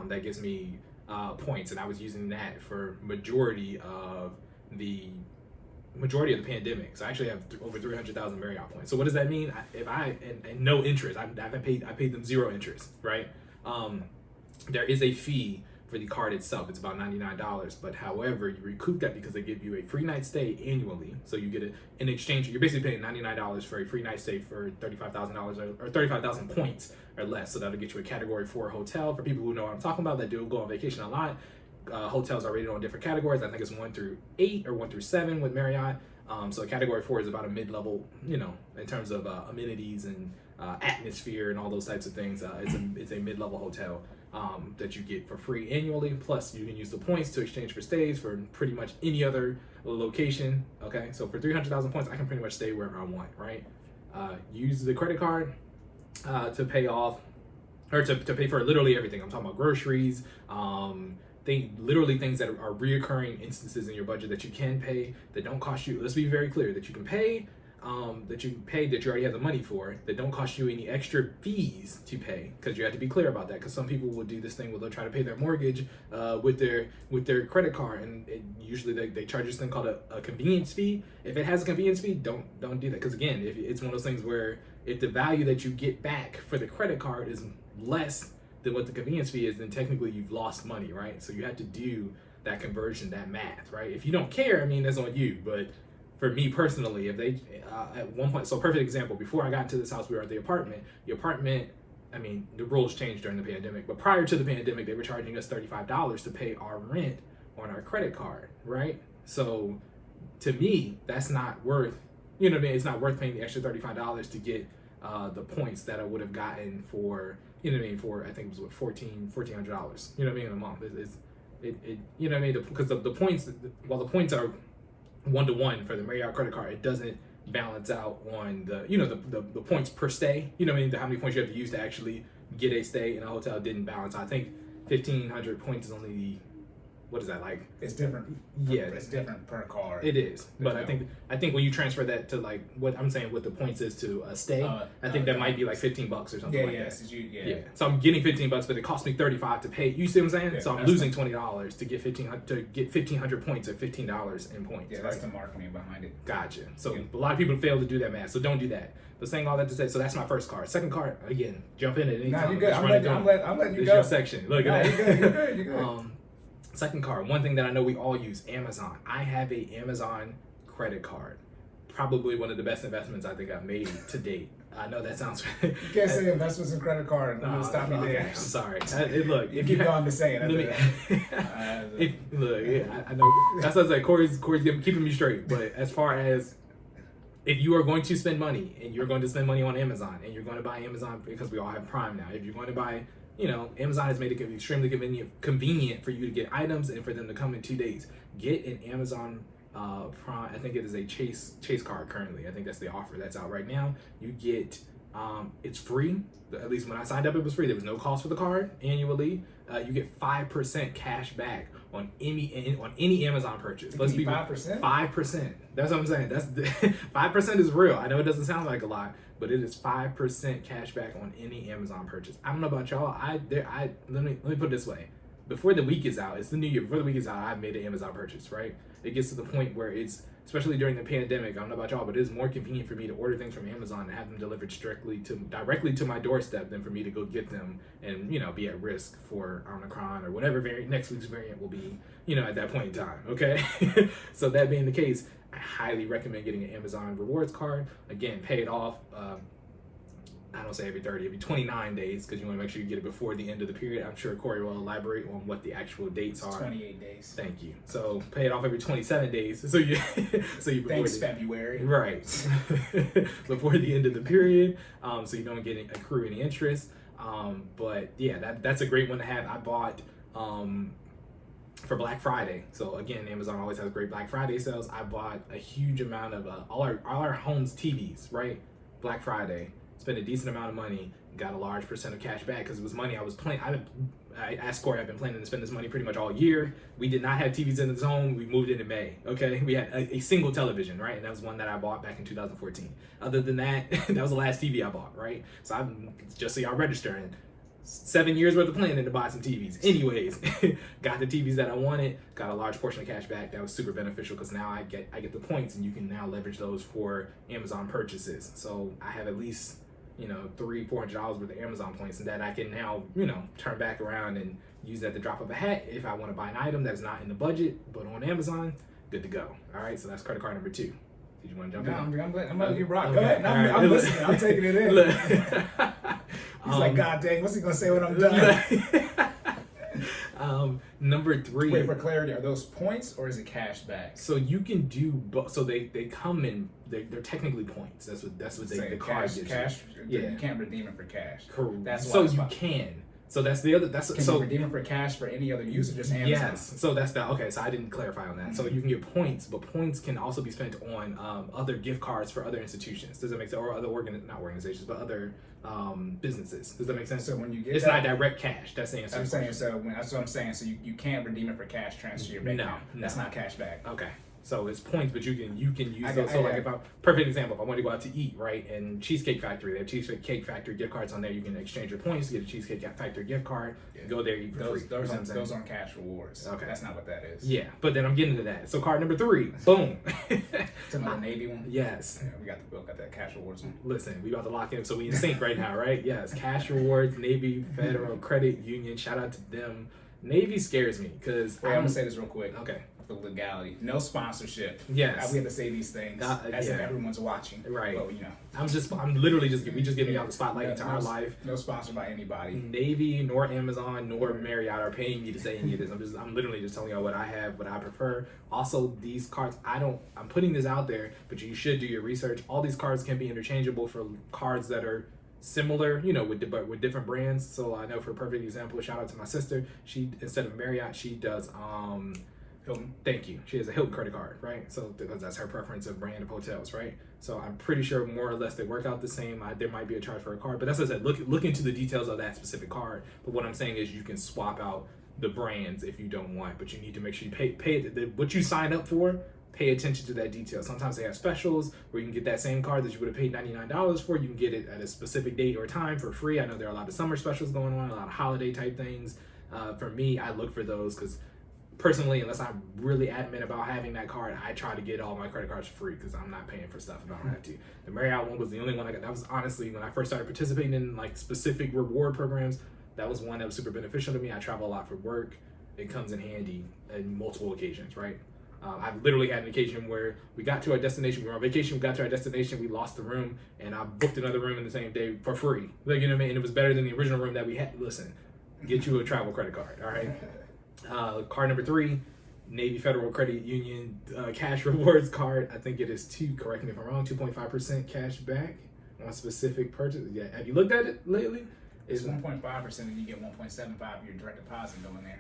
That gives me points, and I was using that for majority of the pandemic. So I actually have over 300,000 Marriott points. So what does that mean? And no interest. I paid them 0 interest, right? There is a fee for the card itself. It's about $99, but however, you recoup that because they give you a free night stay annually. So you get it in exchange. You're basically paying $99 for a free night stay for $35,000 or 35,000 points or less. So that'll get you a category 4 hotel. For people who know what I'm talking about, that do go on vacation a lot. Hotels are rated on different categories. I think it's 1 through 8 or 1 through 7 with Marriott. So category 4 is about a mid-level, in terms of amenities and atmosphere and all those types of things. It's a mid-level hotel that you get for free annually. Plus, you can use the points to exchange for stays for pretty much any other location. Okay, so for 300,000 points, I can pretty much stay wherever I want. Right? Use the credit card to pay off or to pay for literally everything. I'm talking about groceries. Literally things that are reoccurring instances in your budget that you can pay that don't cost you. Let's be very clear that you can pay. That you already have the money for, that don't cost you any extra fees to pay, because you have to be clear about that, because some people will do this thing where they'll try to pay their mortgage with their credit card, and usually they charge this thing called a convenience fee. If it has a convenience fee, don't do that, because again, if it's one of those things where if the value that you get back for the credit card is less than what the convenience fee is, then technically you've lost money, right? So you have to do that conversion, that math, right? If you don't care, I mean, that's on you, but for me personally, if they at one point, so perfect example, before I got into this house, we were at the apartment. I mean, the rules changed during the pandemic, but prior to the pandemic, they were charging us $35 to pay our rent on our credit card, right? So to me, that's not worth, it's not worth paying the extra $35 to get the points that I would have gotten for, for, I think it was $1,400, in a month. Because the points, while the points are 1-to-1 for the Marriott credit card, it doesn't balance out on the points per stay. How many points you have to use to actually get a stay in a hotel didn't balance. I think 1,500 points is only, what is that like? It's different. Yeah, it's different per card. It is, but I think when you transfer that to like what I'm saying, what the points is to a stay, I think that might be like $15 or something like that. Yeah. So I'm getting $15, but it cost me $35 to pay. You see what I'm saying? Yeah, so I'm losing $20 to get 1,500 points or $15 in points. Yeah, that's the marketing behind it. Gotcha. So a lot of people fail to do that math, so don't do that. But saying all that to say, so that's my first card. Second card, again, jump in at any time. You're good. I'm letting you This go. your section. Look at that. You're good. Second card, one thing that I know we all use, Amazon. I have a Amazon credit card. Probably one of the best investments I think I've made to date. I know that sounds... You can't say investments in credit card. No, stop me there. I'm sorry. Look, You keep going to say it. I know. That's what I was like. Cory's keeping me straight. But as far as if you are going to spend money and you're going to spend money on Amazon and you're going to buy Amazon, because we all have Prime now. If you're going to buy, Amazon has made it extremely convenient for you to get items and for them to come in 2 days. Get an Amazon Prime. I think it is a Chase card currently. I think that's the offer that's out right now. You get it's free. At least when I signed up, it was free. There was no cost for the card annually. You get 5% cash back on any Amazon purchase. Let's be 5%. 5%. That's what I'm saying. That's 5% is real. I know it doesn't sound like a lot, but it is 5% cash back on any Amazon purchase. I don't know about y'all. Let me put it this way. before the week is out, it's the new year, before the week is out, I've made an Amazon purchase, right? It gets to the point where it's, especially during the pandemic, I don't know about y'all, but it is more convenient for me to order things from Amazon and have them delivered directly to my doorstep than for me to go get them and, you know, be at risk for Omicron or whatever next week's variant will be, you know, at that point in time, okay? So that being the case, I highly recommend getting an Amazon rewards card. Again, pay it off, I don't say every 30, every 29 days, because you want to make sure you get it before the end of the period. I'm sure Cory will elaborate on what the actual dates are. 28 days. Thank you. So pay it off every 27 days. So you Thanks, February. Right. Before the end of the period, so you don't accrue any interest. But yeah, that's a great one to have. I bought for Black Friday. So again, Amazon always has great Black Friday sales. I bought a huge amount of all our home's TVs, right? Black Friday. Spent a decent amount of money, got a large percent of cash back because it was money I was playing. I asked Cory, I've been planning to spend this money pretty much all year. We did not have TVs in the zone. We moved into May, okay? We had a single television, right? And that was one that I bought back in 2014. Other than that, that was the last TV I bought, right? So I'm, just so y'all registering, 7 years worth of planning to buy some TVs. Anyways, got the TVs that I wanted, got a large portion of cash back. That was super beneficial because now I get the points and you can now leverage those for Amazon purchases. So I have at least, you know, $300-400 worth of Amazon points, and that I can now, you know, turn back around and use at the drop of a hat if I want to buy an item that's not in the budget, but on Amazon, good to go. All right, so that's credit card number 2. Did you want to jump in? I'm letting you rock. Okay. Go ahead. I'm listening. I'm taking it in. Look. He's like, God dang, what's he gonna say when I'm done? Number 3. Wait, for clarity, are those points or is it cash back? So you can do both. So they come in. They're technically points. That's what the card gives cash. you. Yeah, you can't redeem it for cash. Correct. That's so why you can. So that's the other. That's Can so. you redeem it for cash for any other use or just Amazon? Yes. So that's the okay. So I didn't clarify on that. So you can get points, but points can also be spent on other gift cards for other institutions. Does that make sense? Or other not organizations, but other businesses. Does that make sense? So when you get it's that, not direct cash. That's the answer. I'm saying that's what I'm saying. So you can't redeem it for cash transfer to your bank account. That's not cash back. Okay. So it's points, but you can use those. So like if I perfect example, if I want to go out to eat, right, and Cheesecake Factory, they have Cheesecake Factory gift cards on there. You can exchange your points to get a Cheesecake Factory gift card. Yeah. Go there, eat for free. Those aren't cash rewards. Okay, that's not what that is. Yeah, but then I'm getting to that. So card number 3, boom. Talking about the Navy one. Yes. Yeah, we got that cash rewards one. Listen, we about to lock in, so we in sync right now, right? Yes, cash rewards, Navy Federal Credit Union. Shout out to them. Navy scares me because I'm gonna say this real quick. Okay. For legality, no sponsorship. Yes, we have to say these things as if everyone's watching. Right. But, you know, I'm literally just giving y'all the spotlight into our life. No sponsored by anybody. Navy nor Amazon nor Marriott are paying me to say any of this. I'm literally just telling y'all what I have, what I prefer. Also, these cards, I'm putting this out there, but you should do your research. All these cards can be interchangeable for cards that are similar, you know, with different brands. So I know, for a perfect example, shout out to my sister. She, instead of Marriott, she does Hilton. Thank you. She has a Hilton credit card, right? So because that's her preference of brand of hotels, right? So I'm pretty sure more or less they work out the same. There might be a charge for a card, but that's what I said. Look into the details of that specific card. But what I'm saying is you can swap out the brands if you don't want, but you need to make sure you pay what you signed up for. Pay attention to that detail. Sometimes they have specials where you can get that same card that you would have paid $99 for. You can get it at a specific date or time for free. I know there are a lot of summer specials going on, a lot of holiday type things. For me, I look for those because personally, unless I'm really adamant about having that card, I try to get all my credit cards for free because I'm not paying for stuff if I don't have to. The Marriott one was the only one I got. That was honestly, when I first started participating in like specific reward programs, that was one that was super beneficial to me. I travel a lot for work. It comes in handy in multiple occasions, right? I've literally had an occasion where we got to our destination, we were on vacation, we got to our destination, we lost the room, and I booked another room in the same day for free. Like, you know what I mean? And it was better than the original room that we had. Listen, get you a travel credit card, all right? Card number 3, Navy Federal Credit Union cash rewards card. I think it is correct me if I'm wrong, 2.5% cash back on a specific purchase. Yeah, have you looked at it lately? It's 1.5% and you get 1.75 of your direct deposit going there.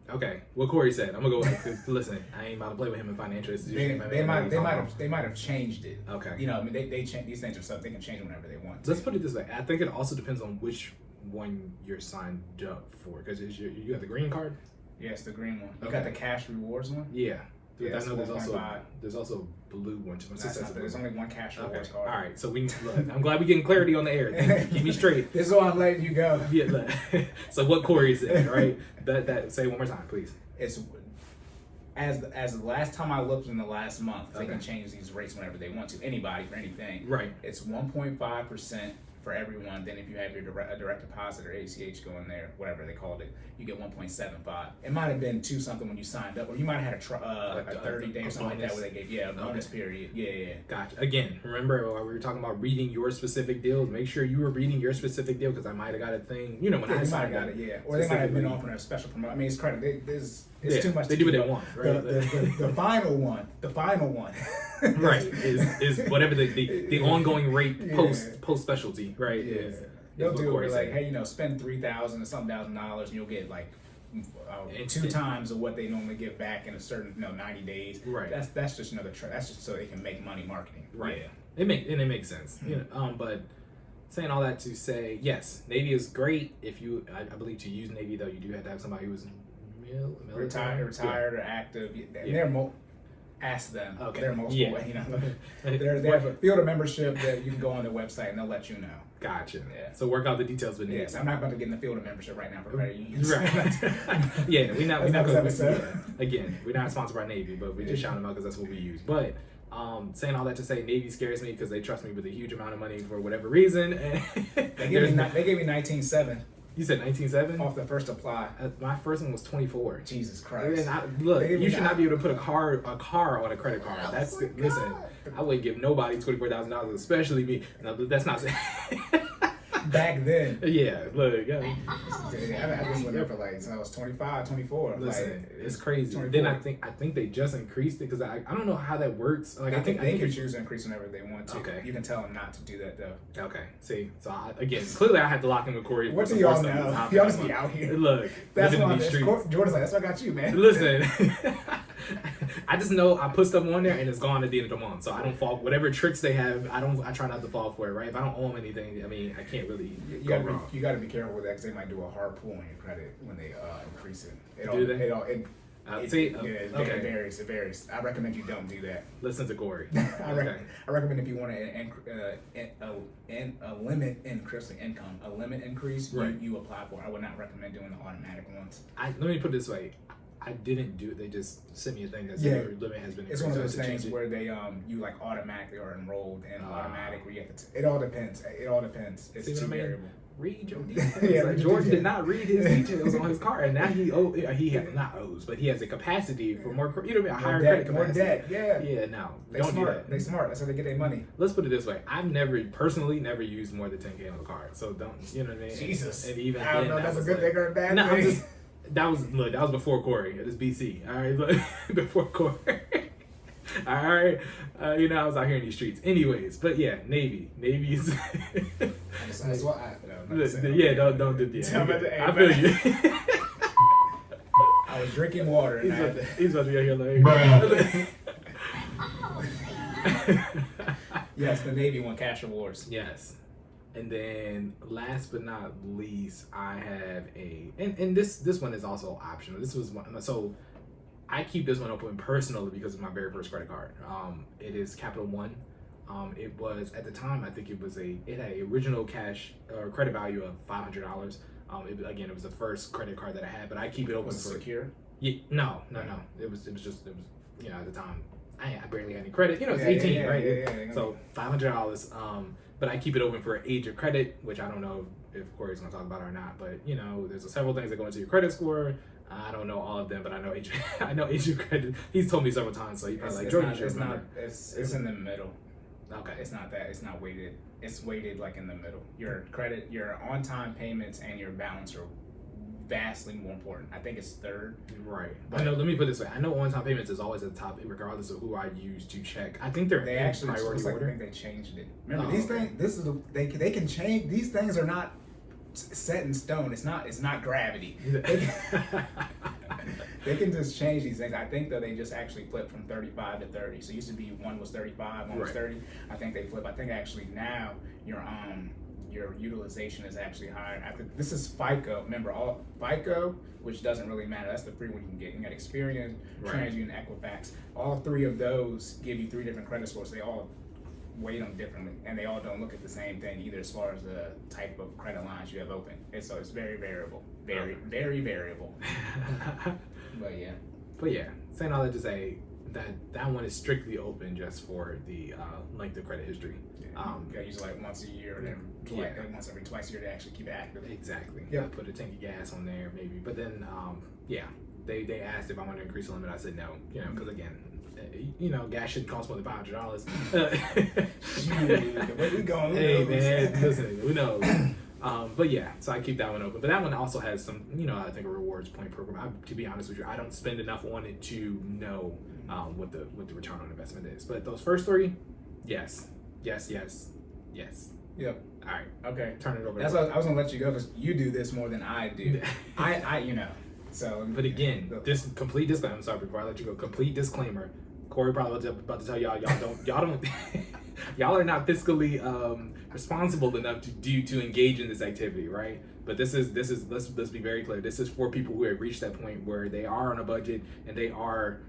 Okay, what Cory said. I'm gonna go with. Listen, I ain't about to play with him in financial institutions. They might have changed it. Okay. You know, I mean, they change these things are stuff they can change whenever they want. Let's put it this way. I think it also depends on which one you're signed up for. Because you got the green card. Yes, the green one. You got the cash rewards one. Yeah. Dude, Yeah, I know it's 1.5. there's also a blue one. There's only one cash rewards Okay. card. All right, so look, I'm glad we're getting clarity on the air. Keep me straight. This is why I'm letting you go. Yeah. Look. So what Cory said, right? That say it one more time, please. It's as the last time I looked in the last month, they Okay. can change these rates whenever they want to. Anybody for anything. Right. It's 1.5% for everyone. Then if you have your direct deposit or ACH going there, whatever they called it, you get 1.75. It might have been 2 something when you signed up, or you might have had a 30-day or something like that where they gave a bonus period. Yeah. Gotcha. Again, remember we were talking about reading your specific deals. Make sure you were reading your specific deal because I might have got a thing. You know, when I They might signed have got up, it, yeah. Or they might have been specifically- offering a special promotion. I mean, it's credit. It's too much. They to do what keep they up. want, right? The final one. Right is whatever the ongoing rate post specialty, right? Yeah. Is They'll what do it Cory where, like, said. hey, spend $3,000 or something $1,000 and you'll get like Instant. 2 times of what they normally give back in a certain 90 days. Right. That's just another that's just so they can make money marketing. Right. Yeah. It makes sense. You know, but saying all that to say, yes, Navy is great. If you, I believe, to use Navy though, you do have to have somebody who's military. Retired or active. Yeah. They're ask them. Okay. They're multiple. Yeah. You know, they have a field of membership that you can go on their website and they'll let you know. Gotcha. Yeah. So work out the details with Navy. Yes, I'm not about to get in the field of membership right now for credit unions. Right. Yeah, we're not That's not going this to episode. again. We're not sponsored by Navy, but we just shout them out because that's what we use. But saying all that to say, Navy scares me because they trust me with a huge amount of money for whatever reason. And They gave me 19.7 You said 19.7 off the first apply. My first one was 24. Jesus Christ. Look, They gave you me should not be able to put a car on a credit card. That's listen. I wouldn't give nobody $24,000, especially me. No, that's not. Back then. Yeah, look, yeah. I just went there for like, so I was 25, 24. Listen, like, it's crazy. 24. Then I think they just increased it because I don't know how that works. Like I think they can it's- choose to increase whenever they want to. Okay. You can tell them not to do that though. Okay, see, so again, clearly I had to lock in with Cory. What for do some y'all more stuff know? that's Y'all happening. just be out here. Look, That's living why in these streets. Jordan's like, that's what I got you, man. Listen, I just know I put stuff on there and it's gone at the end of the month, so I don't fall. Whatever tricks they have, I try not to fall for it. Right? If I don't owe them anything, I mean, I can't really go wrong. You gotta be careful with that because they might do a hard pull on your credit when they increase it. Do they? It varies. I recommend you don't do that. Listen to Cory. I recommend if you want a limit increase, Right. you apply for it. I would not recommend doing the automatic ones. Let me put it this way. I didn't do it. They just sent me a thing that Yeah. said your limit has been increased. It's one of so I those had to things change it. where they you like automatically are enrolled and automatic where you have to. It all depends. It's See what too I mean? variable. Read your details. Yeah, Like, read your Jordan details. did not read his details on his card, and now he has not owes, but he has a capacity for more. You know what I mean? A higher credit More capacity. debt. Yeah. Yeah, no, They don't do smart. that. They smart. That's how they get their money. Let's put it this way: I've personally never used more than 10K on the card, so don't. You know what I mean? Jesus. And even I don't then, know if that that's a was good like- thing or a bad No, I'm thing. just. That was before Cory. It was BC. All right, but before Cory. All right, I was out here in these streets. Anyways, but yeah, Navy's. That's why Yeah, don't do that. Tell me the I feel you. I was drinking water and I had to. He's about to get here like. Yes, the Navy won cash rewards. Yes. And then last but not least, I have and this one is also optional. This was one, so I keep this one open personally because it's my very first credit card. It is Capital One. It was at the time I think it had an original cash or credit value of $500. It was the first credit card that I had, but I keep it open Was it for secure? Yeah, no. It was just at the time I barely had any credit. It's Yeah, 18, yeah, right? yeah. So $500. But I keep it open for age of credit, which I don't know if Cory's gonna talk about it or not. But there's several things that go into your credit score. I don't know all of them, but I know age of credit. He's told me several times, so he probably Jordan, you should remember. It's in the middle. Okay. It's not that. It's not weighted. It's weighted like in the middle. Your credit, your on-time payments, and your balance are vastly more important. I think it's third. Right. I know. Let me put it this way. I know on-time payments is always at the top, regardless of who I use to check. I think They in actually priority I order. think they changed it. Remember Oh, these okay. things. They can change. These things are not set in stone. It's not gravity. They can just change these things. I think though they just actually flipped from 35 to 30. So it used to be one was 35, one was Right. 30. I think they flip. I think actually now your your utilization is actually higher. This is FICO. Remember, all FICO, which doesn't really matter. That's the free one you can get. You got Experian, TransUnion, Equifax. All three of those give you 3 different credit scores. They all weight them differently, and they all don't look at the same thing either as far as the type of credit lines you have open. So it's very variable, very variable. But yeah, saying all that to say that one is strictly open just for the length of credit history. You gotta use it like once a year, and then once every twice a year to actually keep it active. Exactly. Yeah. Put a tank of gas on there maybe, but then they asked if I wanted to increase the limit. I said no, because again, gas shouldn't cost more than $500. The way we going, hey man, listen, who knows? But yeah, so I keep that one open. But that one also has some, I think a rewards point program. To be honest with you, I don't spend enough on it to know what the return on investment is. But those first 3, yes. Yep. All right. Okay. Turn it over. That's why I was gonna let you go because you do this more than I do. I So. But again, this complete disclaimer. I'm sorry, before I let you go, complete disclaimer. Corey probably about to tell y'all don't y'all are not fiscally responsible enough to engage in this activity, right? But this is let's be very clear. This is for people who have reached that point where they are on a budget and they are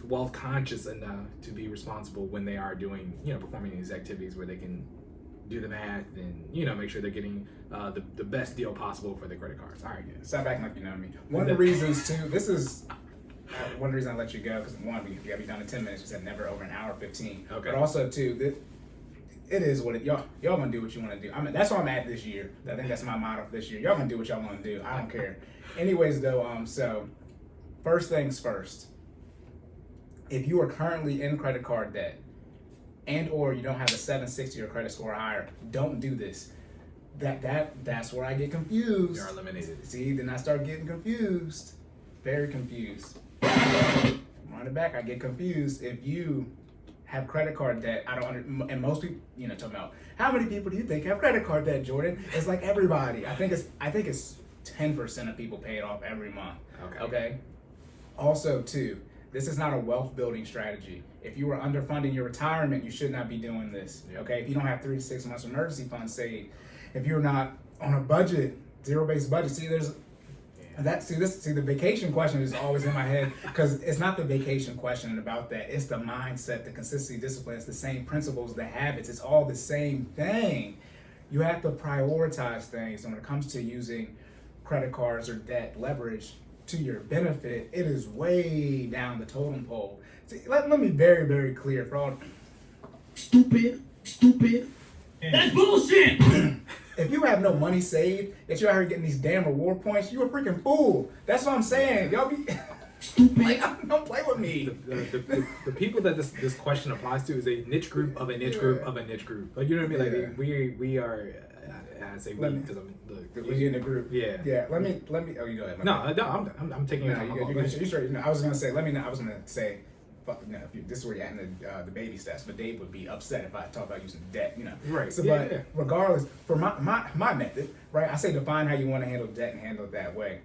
wealth conscious enough to be responsible when they are doing performing these activities where they can do the math and make sure they're getting the best deal possible for their credit cards. All right, stop acting like you know me. One of the reasons too. This is. One reason I let you go because one, we gotta be done in 10 minutes. You said never over an hour 15. Okay. But also too, it is what y'all gonna do what you want to do. I mean, that's where I'm at this year. I think that's my motto for this year. Y'all gonna do what y'all want to do. I don't care. Anyways, though, so first things first. If you are currently in credit card debt, and or you don't have a 760 or credit score or higher, don't do this. That's where I get confused. You're eliminated. See, then I start getting confused. Very confused. Run it back. I get confused. If you have credit card debt, and most people, talking about how many people do you think have credit card debt, Jordan? It's like everybody. I think it's 10% of people pay it off every month. Okay. Also, too, this is not a wealth building strategy. If you are underfunding your retirement, you should not be doing this. Okay. If you don't have 3 to 6 months emergency fund saved, if you're not on a budget, zero-based budget, the vacation question is always in my head because it's not the vacation question about that. It's the mindset, the consistency, discipline. It's the same principles, the habits. It's all the same thing. You have to prioritize things. And when it comes to using credit cards or debt leverage to your benefit, it is way down the totem pole. See, let me be very, very clear for all. Stupid. That's bullshit! If you have no money saved, that you're out here getting these damn reward points, you a freaking fool. That's what I'm saying. Y'all be stupid. Don't play with me. The people that this question applies to is a niche group of a niche group of a niche group. Like, you know what I mean? Like we are. I say we because we in the group. Yeah. Yeah. Let me. Oh, you go ahead. I'm taking it. You straight. I was gonna say. I was gonna say. This is where you're at in the baby steps, but Dave would be upset if I talk about using debt, Right. So, but regardless, for my method, right? I say define how you want to handle debt and handle it that way.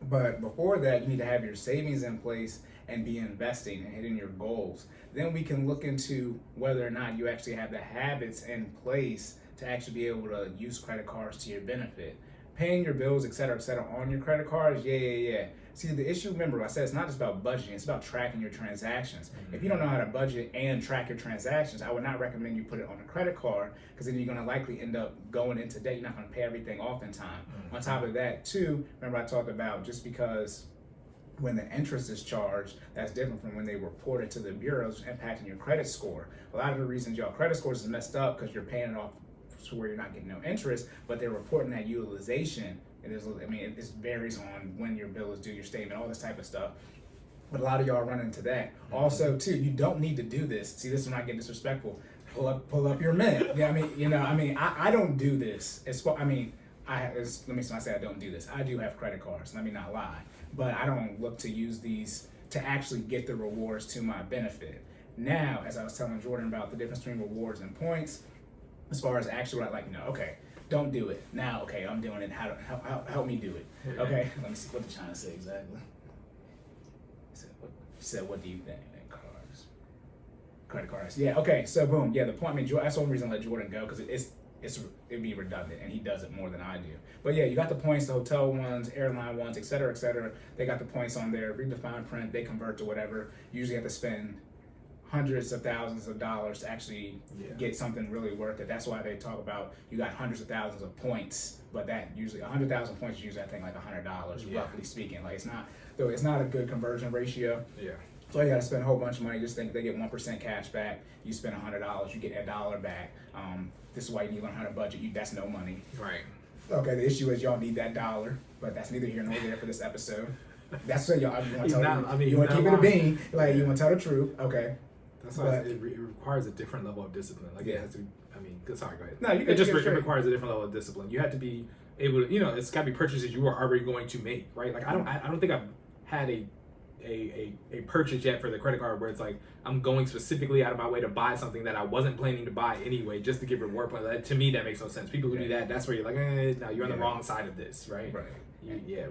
But before that, you need to have your savings in place and be investing and hitting your goals. Then we can look into whether or not you actually have the habits in place to actually be able to use credit cards to your benefit. Paying your bills, et cetera, on your credit cards, yeah. See, the issue, remember, I said it's not just about budgeting, it's about tracking your transactions. If you don't know how to budget and track your transactions, I would not recommend you put it on a credit card because then you're going to likely end up going into debt. You're not going to pay everything off in time. On top of that, too, remember I talked about just because when the interest is charged, that's different from when they report it to the bureaus, impacting your credit score. A lot of the reasons your credit scores is messed up because you're paying it off to where you're not getting no interest, but they're reporting that utilization. And it varies on when your bill is due, your statement, all this type of stuff. But a lot of y'all run into that. Also, too, you don't need to do this. See, this is when I get disrespectful. Pull up your mint. I don't do this. Let me say I don't do this. I do have credit cards. Let me not lie. But I don't look to use these to actually get the rewards to my benefit. Now, as I was telling Jordan about the difference between rewards and points, as far as actually what I like, okay, don't do it. Now, okay, I'm doing it. Help me do it. Okay, let me see what they're trying to say exactly. Said, what do you think? Credit cards. Yeah, okay, so boom. Yeah, the point, that's one reason I let Jordan go, because it'd be redundant, and he does it more than I do. But yeah, you got the points, the hotel ones, airline ones, et cetera, et cetera. They got the points on there. Read the fine print. They convert to whatever. You usually have to spend hundreds of thousands of dollars to actually get something really worth it. That's why they talk about you got hundreds of thousands of points, but that usually 100,000 points is usually I think like $100, roughly speaking. Like it's not a good conversion ratio. Yeah. So you got to spend a whole bunch of money. Just think they get 1% cash back. You spend $100, you get $1 back. This is why you need to learn how to budget. That's no money. Right. Okay. The issue is y'all need that dollar, but that's neither here nor there for this episode. That's what y'all. You want to tell you want to keep it a bean. Like you want to tell the truth. Okay. That's why it requires a different level of discipline. Like it has to. Sorry, go ahead. No, it requires a different level of discipline. You have to be able to. It's got to be purchases you are already going to make. Right. Like I don't think I've had a purchase yet for the credit card where it's like I'm going specifically out of my way to buy something that I wasn't planning to buy anyway just to give reward points. To me, that makes no sense. People who do that, that's where you're like, no, you're on the wrong side of this, right? Right.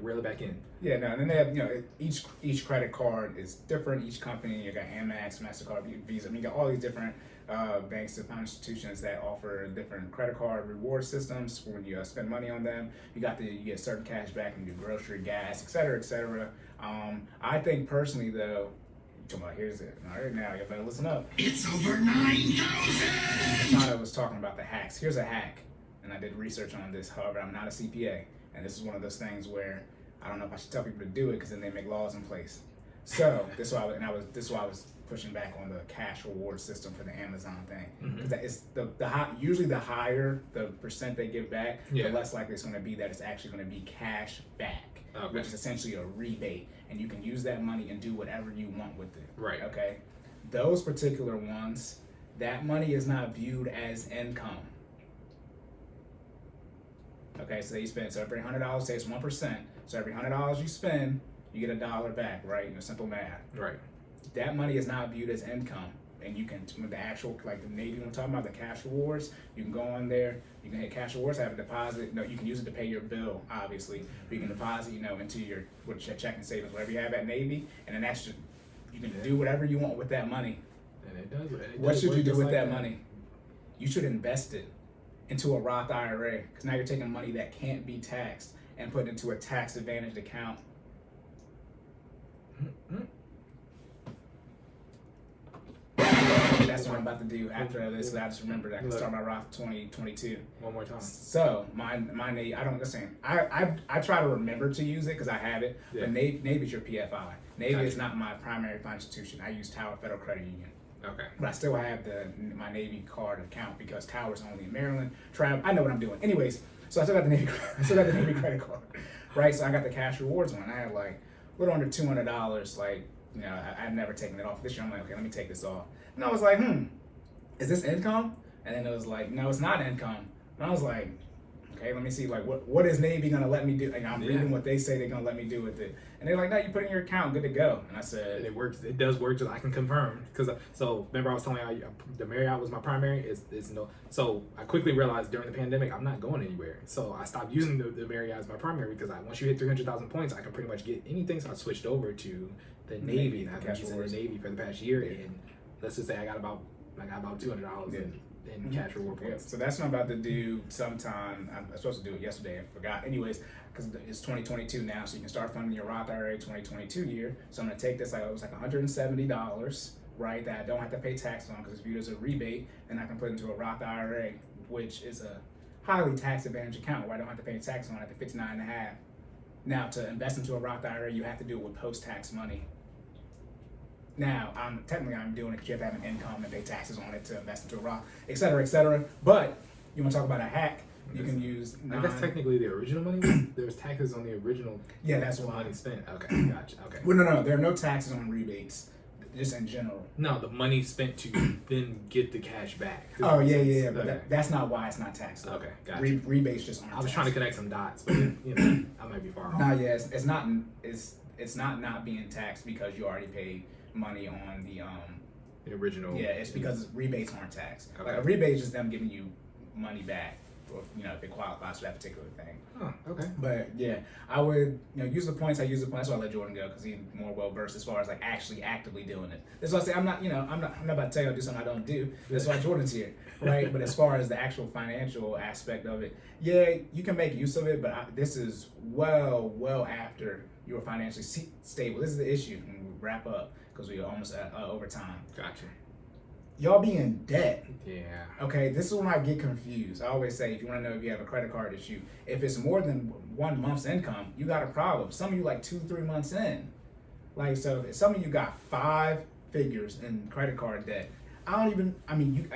Reel it back in. Yeah, no, and then they have, each credit card is different. Each company, you got Amex, MasterCard, Visa. You got all these different banks and financial institutions that offer different credit card reward systems for when you spend money on them. You get certain cash back when you do grocery, gas, et cetera, et cetera. I think personally, though, here's it. All right, now you better listen up. It's over 9,000. I was talking about the hacks. Here's a hack, and I did research on this. However, I'm not a CPA, and this is one of those things where I don't know if I should tell people to do it because then they make laws in place. So this is why I was pushing back on the cash reward system for the Amazon thing because it's usually the higher the percent they give back, the less likely it's going to be that it's actually going to be cash back. Okay. Which is essentially a rebate, and you can use that money and do whatever you want with it. Right. Okay. Those particular ones, that money is not viewed as income. Okay, so you spend every $100, say it's 1%. So every $100 you spend, you get $1 back, right? Simple math. Right. That money is not viewed as income. And you can, with the actual, like the Navy, when I'm talking about the cash rewards, you can go on there, you can hit cash rewards, have a deposit. No, you can use it to pay your bill, obviously. But you can deposit, into your checking savings, whatever you have at Navy, and then that's just, you can do whatever you want with that money. And it does. What should you do with that money? You should invest it into a Roth IRA, because now you're taking money that can't be taxed and put it into a tax advantaged account. That's what I'm about to do after this, because I just remembered I can start my Roth 2022. One more time. So my Navy, I don't listen. I try to remember to use it because I have it. But Navy's your PFI. Navy is not my primary financial institution. I use Tower Federal Credit Union. Okay. But I still have my Navy card account because Tower's only in Maryland. I know what I'm doing. Anyways, so I still got the Navy. Credit card, right? So I got the cash rewards one. I had like a little under $200. Like I'd never taken it off. This year I'm like, okay, let me take this off. And I was like, is this income? And then it was like, no, it's not income. And I was like, okay, let me see, like, what is Navy gonna let me do? And I'm reading what they say they're gonna let me do with it. And they're like, no, you put it in your account, good to go. And I said, it works. It does work. I can confirm so remember I was telling you the Marriott was my primary. It's no. So I quickly realized during the pandemic I'm not going anywhere. So I stopped using the Marriott as my primary because once you hit 300,000 points, I can pretty much get anything. So I switched over to the Navy, and I've been using the Navy for the past year. And let's just say I got about $200 in cash reward points. So that's what I'm about to do sometime. I'm supposed to do it yesterday. I forgot. Anyways, because it's 2022 now, so you can start funding your Roth IRA 2022 year. So I'm going to take this, it was like $170, right, that I don't have to pay tax on because it's viewed as a rebate, and I can put into a Roth IRA, which is a highly tax advantage account where I don't have to pay tax on it at $59.5. Now, to invest into a Roth IRA, you have to do it with post-tax money. Now, I'm doing it because you have to have an income and pay taxes on it to invest into a Roth, et cetera, but you want to talk about a hack, you can use... That's technically the original money? There's taxes on the original that's what money spent. Okay, gotcha, okay. Well, no, there are no taxes on rebates, just in general. No, the money spent to then get the cash back. Oh, yeah, but that's not why it's not taxed. Okay, gotcha. Rebates just aren't I was taxed. trying to connect some dots, but I might be far off. Nah, yeah, it's not being taxed because you already paid money on the original. Yeah, it's because rebates aren't taxed. Okay. Like a rebate is just them giving you money back if it qualifies for that particular thing. Oh, okay. But yeah, I would use the points. I use the points. That's why I let Jordan go because he's more well versed as far as like actually actively doing it. That's why I say I'm not about to tell you to do something I don't do. That's why Jordan's here, right? But as far as the actual financial aspect of it, yeah, you can make use of it. But this is well after you're financially stable. This is the issue. And we wrap up because we're almost at over time. Gotcha. Y'all be in debt. Yeah. Okay, this is when I get confused. I always say, if you want to know if you have a credit card issue, if it's more than 1 month's income, you got a problem. Some of you like 2-3 months in. Like, so some of you got 5 figures in credit card debt. I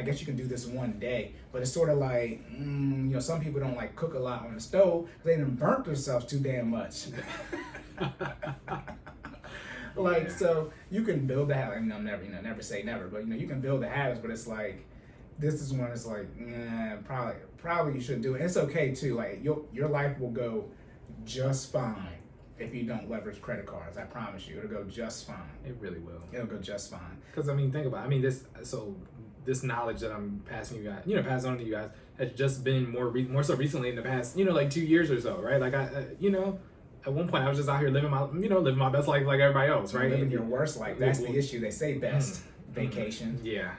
guess you can do this one day, but it's sort of like, some people don't like cook a lot on the stove because they done burnt themselves too damn much. Like, so you can build the habit. Never say never, but you can build the habits. But it's like, this is when it's like, probably you should do it. And it's okay too. Like your life will go just fine if you don't leverage credit cards. I promise you, it'll go just fine. It really will. It'll go just fine. Because think about it. This knowledge that I'm passing you guys, pass on to you guys, has just been more so recently in the past, like 2 years or so, right? Like at one point I was just out here living my best life like everybody else, right? Living your worst life. That's the issue. They say best vacation. Yeah.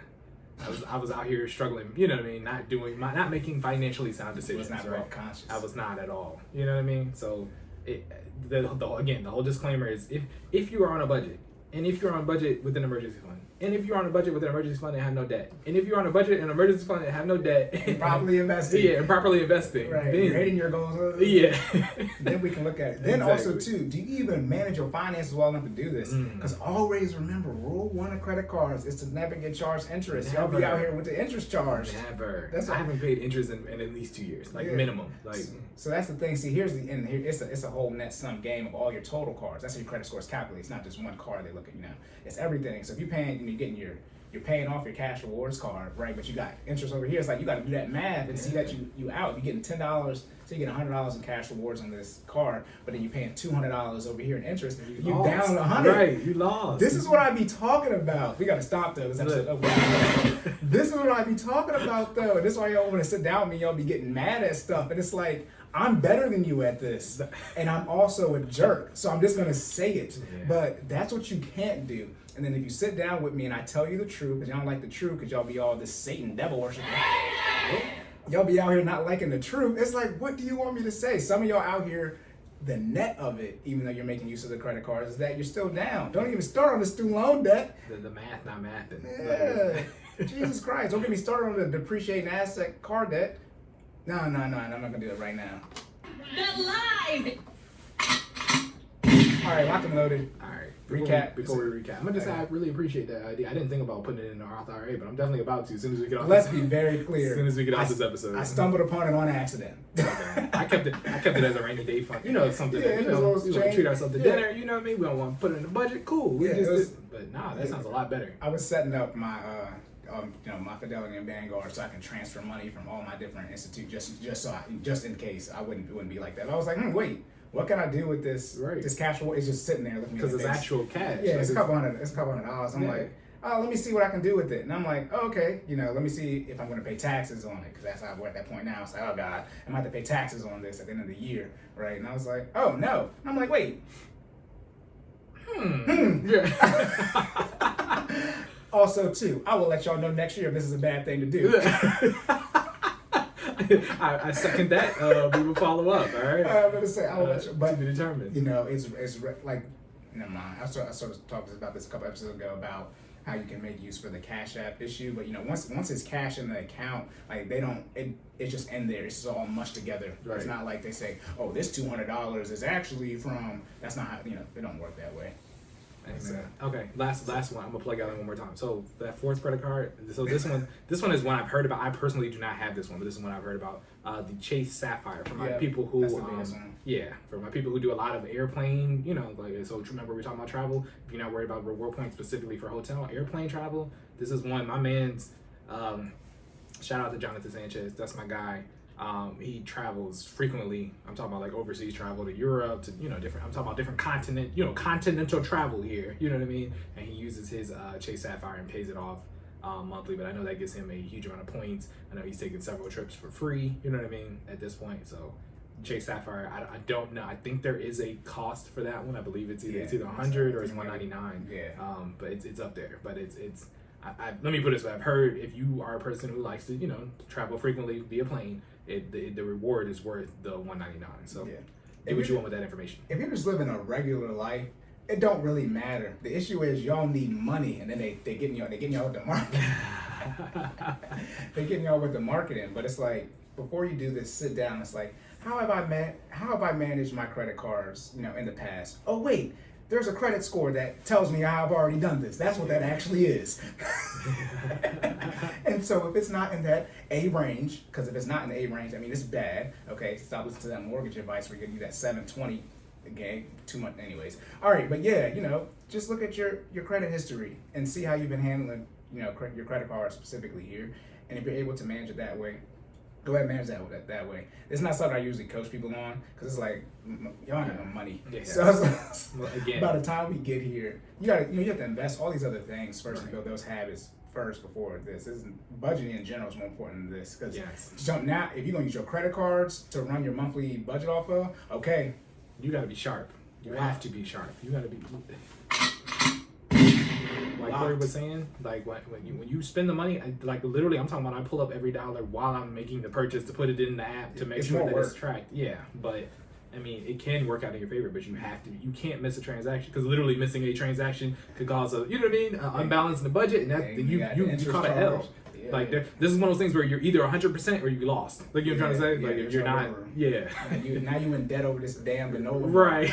I was out here struggling, not making financially sound decisions. Was not right? conscious. I was not at all. You know what I mean? So the whole disclaimer is if you are on a budget, and if you're on a budget with an emergency fund, and if you're on a budget with an emergency fund and have no debt, and if you're on a budget and an emergency fund and have no debt, and properly investing. Yeah, and properly investing. Right. Then, you're hitting your goals. Yeah. Then we can look at it. Then Exactly. also too, do you even manage your finances well enough to do this? Because always remember, rule 1 of credit cards is to never get charged interest. Y'all be out here with the interest charge. Never. I haven't paid interest in at least 2 years, minimum. So that's the thing. See, here's the end. Here it's a whole net sum game of all your total cards. That's how your credit score is calculated. It's not just one card they look at. It's everything. So if you're paying, you're paying off your cash rewards card, right? But you got interest over here. It's like you got to do that math and see that you out. You're getting $10, so you get $100 in cash rewards on this card, but then you're paying $200 over here in interest. You down 100. Right, you lost. This is what I be talking about. We got to stop though. This episode. This is what I be talking about though. This is why y'all want to sit down with me. Y'all be getting mad at stuff, and it's like, I'm better than you at this, and I'm also a jerk, so I'm just gonna say it. Yeah. But that's what you can't do. And then if you sit down with me and I tell you the truth, because y'all don't like the truth, because y'all be all this Satan devil worshiping, y'all be out here not liking the truth. It's like, what do you want me to say? Some of y'all out here, the net of it, even though you're making use of the credit cards, is that you're still down. Don't even start on the student loan debt. The math, not math. Yeah. Jesus Christ! Don't get me started on the depreciating asset car debt. No, I'm not gonna do it right now. The live. All right, locked and loaded. All right. Recap. Before we recap, I'm gonna just say I really appreciate that idea. I didn't think about putting it in the Roth IRA, but I'm definitely about to as soon as we get off. Let's be very clear. As soon as we get off this episode, I stumbled upon it on accident. Okay. I kept it as a rainy day fund. It's something that we treat ourselves to dinner. You know what I mean? We don't want to put it in the budget. Cool. But that sounds a lot better. I was setting up my my Fidelity and Vanguard so I can transfer money from all my different institutes just in case it wouldn't be like that. But I was like, wait, what can I do with this? Right. This cash is just sitting there looking at because it's actual cash. Yeah, it's a couple hundred dollars. I'm like, oh, let me see what I can do with it. And I'm like, oh, okay, let me see if I'm going to pay taxes on it, because that's how we're at that point now. It's like, oh God, I'm going to have to pay taxes on this at the end of the year, right? And I was like, oh no. And I'm like, wait. Also, too, I will let y'all know next year if this is a bad thing to do. I second that. We will follow up. All right. I'm gonna say I will let you, but to be determined. It's like, never mind. I sort of talked about this a couple episodes ago about how you can make use for the Cash App issue, but once it's cash in the account, like it's just in there. It's just all mushed together. Right. It's not like they say, oh, this $200 is actually from. That's not how it don't work that way. Okay, last one. I'm gonna plug out one more time. So that fourth credit card. So this one is one I've heard about. I personally do not have this one, but this is one I've heard about. The Chase Sapphire for my people who for my people who do a lot of airplane. So remember we were talking about travel. If you're not worried about reward points specifically for hotel, airplane travel, this is one. My man's. Shout out to Jonathan Sanchez. That's my guy. He travels frequently. I'm talking about like overseas travel to Europe, to different. I'm talking about different continental travel here. You know what I mean? And he uses his Chase Sapphire and pays it off monthly, but I know that gives him a huge amount of points. I know he's taken several trips for free, you know what I mean, at this point. So Chase Sapphire, I don't know. I think there is a cost for that one. I believe it's either 100 or it's 199. Yeah. But it's up there. But let me put it this way. I've heard if you are a person who likes to, travel frequently via plane, the reward is worth the 199. So do what you want with that information. If you're just living a regular life, it don't really matter. The issue is y'all need money, and then they getting y'all with the marketing. They're getting y'all with the marketing, but it's like before you do this, sit down. It's like, how have I managed my credit cards, in the past? Oh wait, there's a credit score that tells me I've already done this. That's what that actually is. And so if it's not in that A range, because if it's not in the A range, I mean it's bad. Okay, stop listening to that mortgage advice where you're gonna do that 720. Okay, too much anyways. All right, but yeah, just look at your credit history and see how you've been handling, your credit card specifically here. And if you're able to manage it that way, go ahead and manage that way. It's not something I usually coach people on because it's like, y'all ain't got no money. Yeah. So Well, again, by the time we get here, you have to invest all these other things first and build those habits first before this. Budgeting in general is more important than this because now if you're gonna use your credit cards to run your monthly budget off of, okay. You got to be sharp. You have to be sharp. You got to be. Like Cory was saying, like when you spend the money, like literally, I'm talking about I pull up every dollar while I'm making the purchase to put it in the app to make sure that it's tracked. Yeah, but I mean, it can work out in your favor, but you can't miss a transaction because literally missing a transaction could cause unbalance in the budget, and that you caught an L. Yeah, like this is one of those things where you're either 100% or you lost. Like you're trying to say, like if you're not, now you in debt over this damn granola. Right.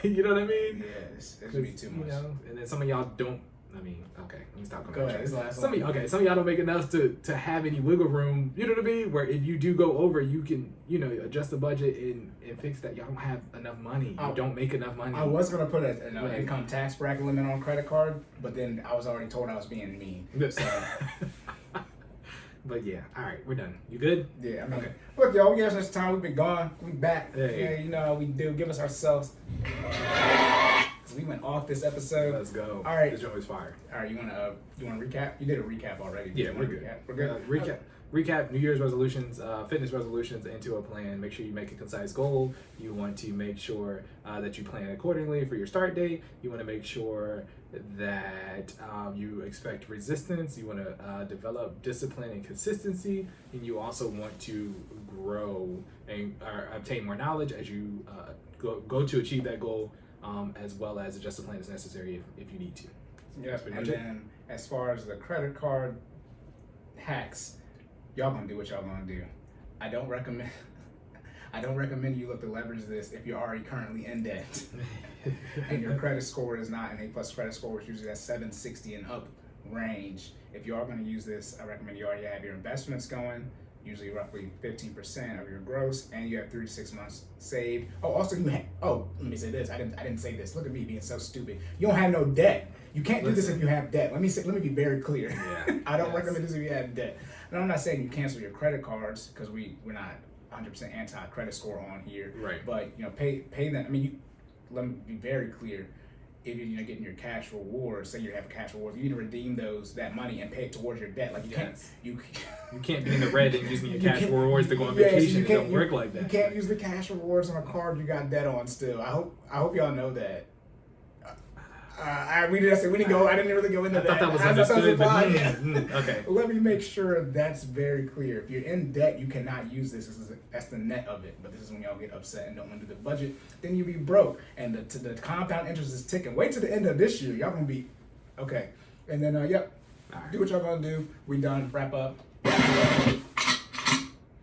You know what I mean? Yeah, it's gonna be too much. And then some of y'all don't. I mean, okay, let me stop. Go ahead. Some of y'all don't make enough to have any wiggle room. You know what I mean? Where if you do go over, you can adjust the budget and fix that. Y'all don't have enough money. You don't make enough money. I was gonna put an income tax bracket limit on credit card, but then I was already told I was being mean. So. But yeah, all right, we're done. You good? Yeah, I mean, okay. Look, y'all, we have such time. We've been gone. We back. Yeah, you know how we do. Give us ourselves. Cause we went off this episode. Let's go. All right. This joint was fire. All right, you wanna recap? You did a recap already. Yeah, we're good. We're good. Recap New Year's resolutions, fitness resolutions into a plan. Make sure you make a concise goal. You want to make sure that you plan accordingly for your start date. You want to make sure that you expect resistance. You want to develop discipline and consistency. And you also want to grow and obtain more knowledge as you go to achieve that goal, as well as adjust the plan as necessary if you need to. Yeah, and then as far as the credit card hacks, y'all gonna do what y'all gonna do. I don't recommend you look to leverage this if you're already currently in debt and your credit score is not an A+ credit score, which usually that's 760 and up range. If you are gonna use this, I recommend you already have your investments going, usually roughly 15% of your gross, and you have 3 to 6 months saved. Oh, also let me say this. I didn't say this. Look at me being so stupid. You don't have no debt. You can't do this if you have debt. Let me be very clear. Yeah. I don't recommend this if you have debt. And I'm not saying you cancel your credit cards because we're not 100% anti-credit score on here. Right. But pay them. I mean, let me be very clear. If you're getting your cash rewards, say you have cash rewards, you need to redeem that money and pay it towards your debt. Like you can't be in the red and using your cash rewards to go on vacation. It don't work like that. You can't use the cash rewards on a card you got debt on still. I hope y'all know that. We didn't go. I didn't really go into that. I thought that was understood. Okay. Let me make sure that's very clear. If you're in debt, you cannot use this. That's the net of it. But this is when y'all get upset and don't want to do the budget. Then you be broke, and the compound interest is ticking. Wait till the end of this year. Y'all gonna be okay. And then right. Do what y'all gonna do. We done. Wrap up.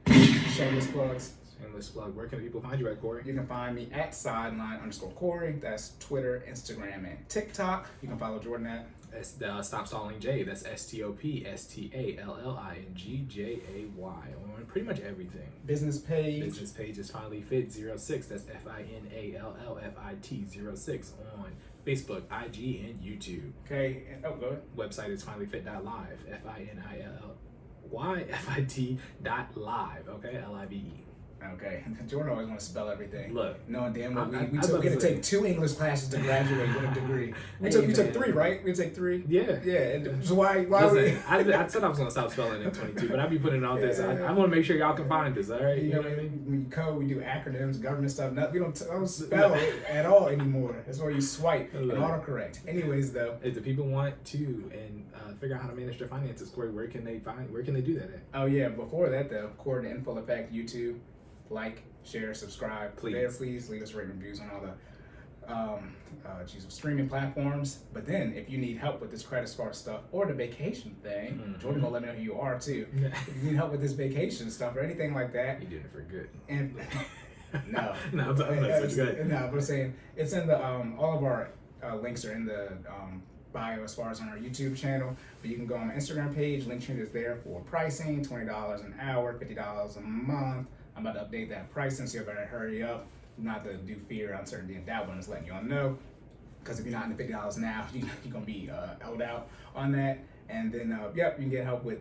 Shameless plugs. Shameless plug. Where can people find you at, Cory? You can find me at sideline_Cory. That's Twitter, Instagram, and TikTok. You can follow Jordan at Stop Stalling J. That's STOPSTALLINGJAY on pretty much everything. Business page is FinallyFit06. That's FINALLFIT06 on Facebook, IG, and YouTube. Okay. Go ahead. Website is FinallyFit.live. FINALLYFIT.live. Okay, LIVE. Okay, Jordan always want to spell everything. Look, No, damn well, we I took was we had to about to take 2 English classes to graduate with a degree. You Hey, took man. 3, right? We take 3. Yeah. Yeah. And so why Listen, we? I said I was gonna stop spelling in 22, but I be putting it out there. So I want to make sure y'all can find this. All right, You know what I mean? We code, we do acronyms, government stuff. We don't spell it at all anymore. That's why you swipe and autocorrect. Anyways, though. If the people want to and figure out how to manage their finances, Corey, where can they do that at? Oh yeah. Before that, though, Cordan in full effect. YouTube, like, share, subscribe. Please. There, please leave us rating reviews on all the streaming platforms. But then, if you need help with this credit score stuff or the vacation thing, Jordan gonna let me know who you are too. If you need help with this vacation stuff or anything like that, You doing it for good. and no, No, I'm good. no, but I'm saying it's in the all of our links are in the bio as far as on our YouTube channel. But you can go on my Instagram page. Linktree is there for pricing: $20 an hour, $50 a month. I'm about to update that pricing, so you better hurry up. Not to do fear, uncertainty, and doubt, but I'm just letting y'all know. Because if you're not in the $50 now, you're gonna be held out on that. And then, yep, you can get help with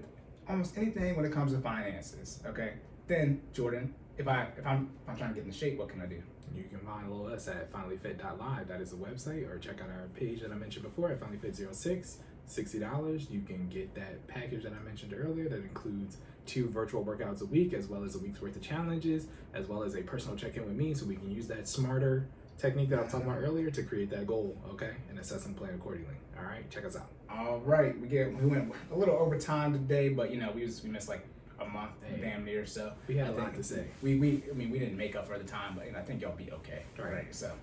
almost anything when it comes to finances. Okay. Then, Jordan, if I'm trying to get in shape, what can I do? You can find us at FinallyFit.live. That is the website, or check out our page that I mentioned before at FinallyFit06. $60. You can get that package that I mentioned earlier that includes 2 virtual workouts a week, as well as a week's worth of challenges, as well as a personal check-in with me, so we can use that smarter technique that I was talking about earlier to create that goal, okay, and assess and plan accordingly. All right, check us out. All right, we went a little over time today, but you know we missed like a month, damn near. So We had I a lot think to say. I mean we didn't make up for the time, but you know, I think y'all be okay. Right. So,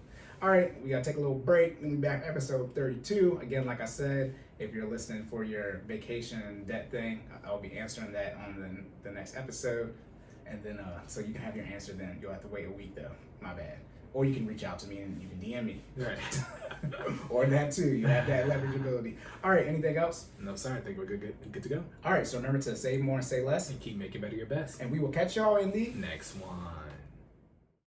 all right, we gotta take a little break. Then we back episode 32 again. Like I said, if you're listening for your vacation debt thing, I'll be answering that on the next episode, and then so you can have your answer. Then you'll have to wait a week though. My bad. Or you can reach out to me and you can DM me. Right. Or that too. You have that leverageability. All right. Anything else? No, sir. I think we're good to go. All right. So remember to save more and say less. And keep making better your best. And we will catch y'all in the Next one.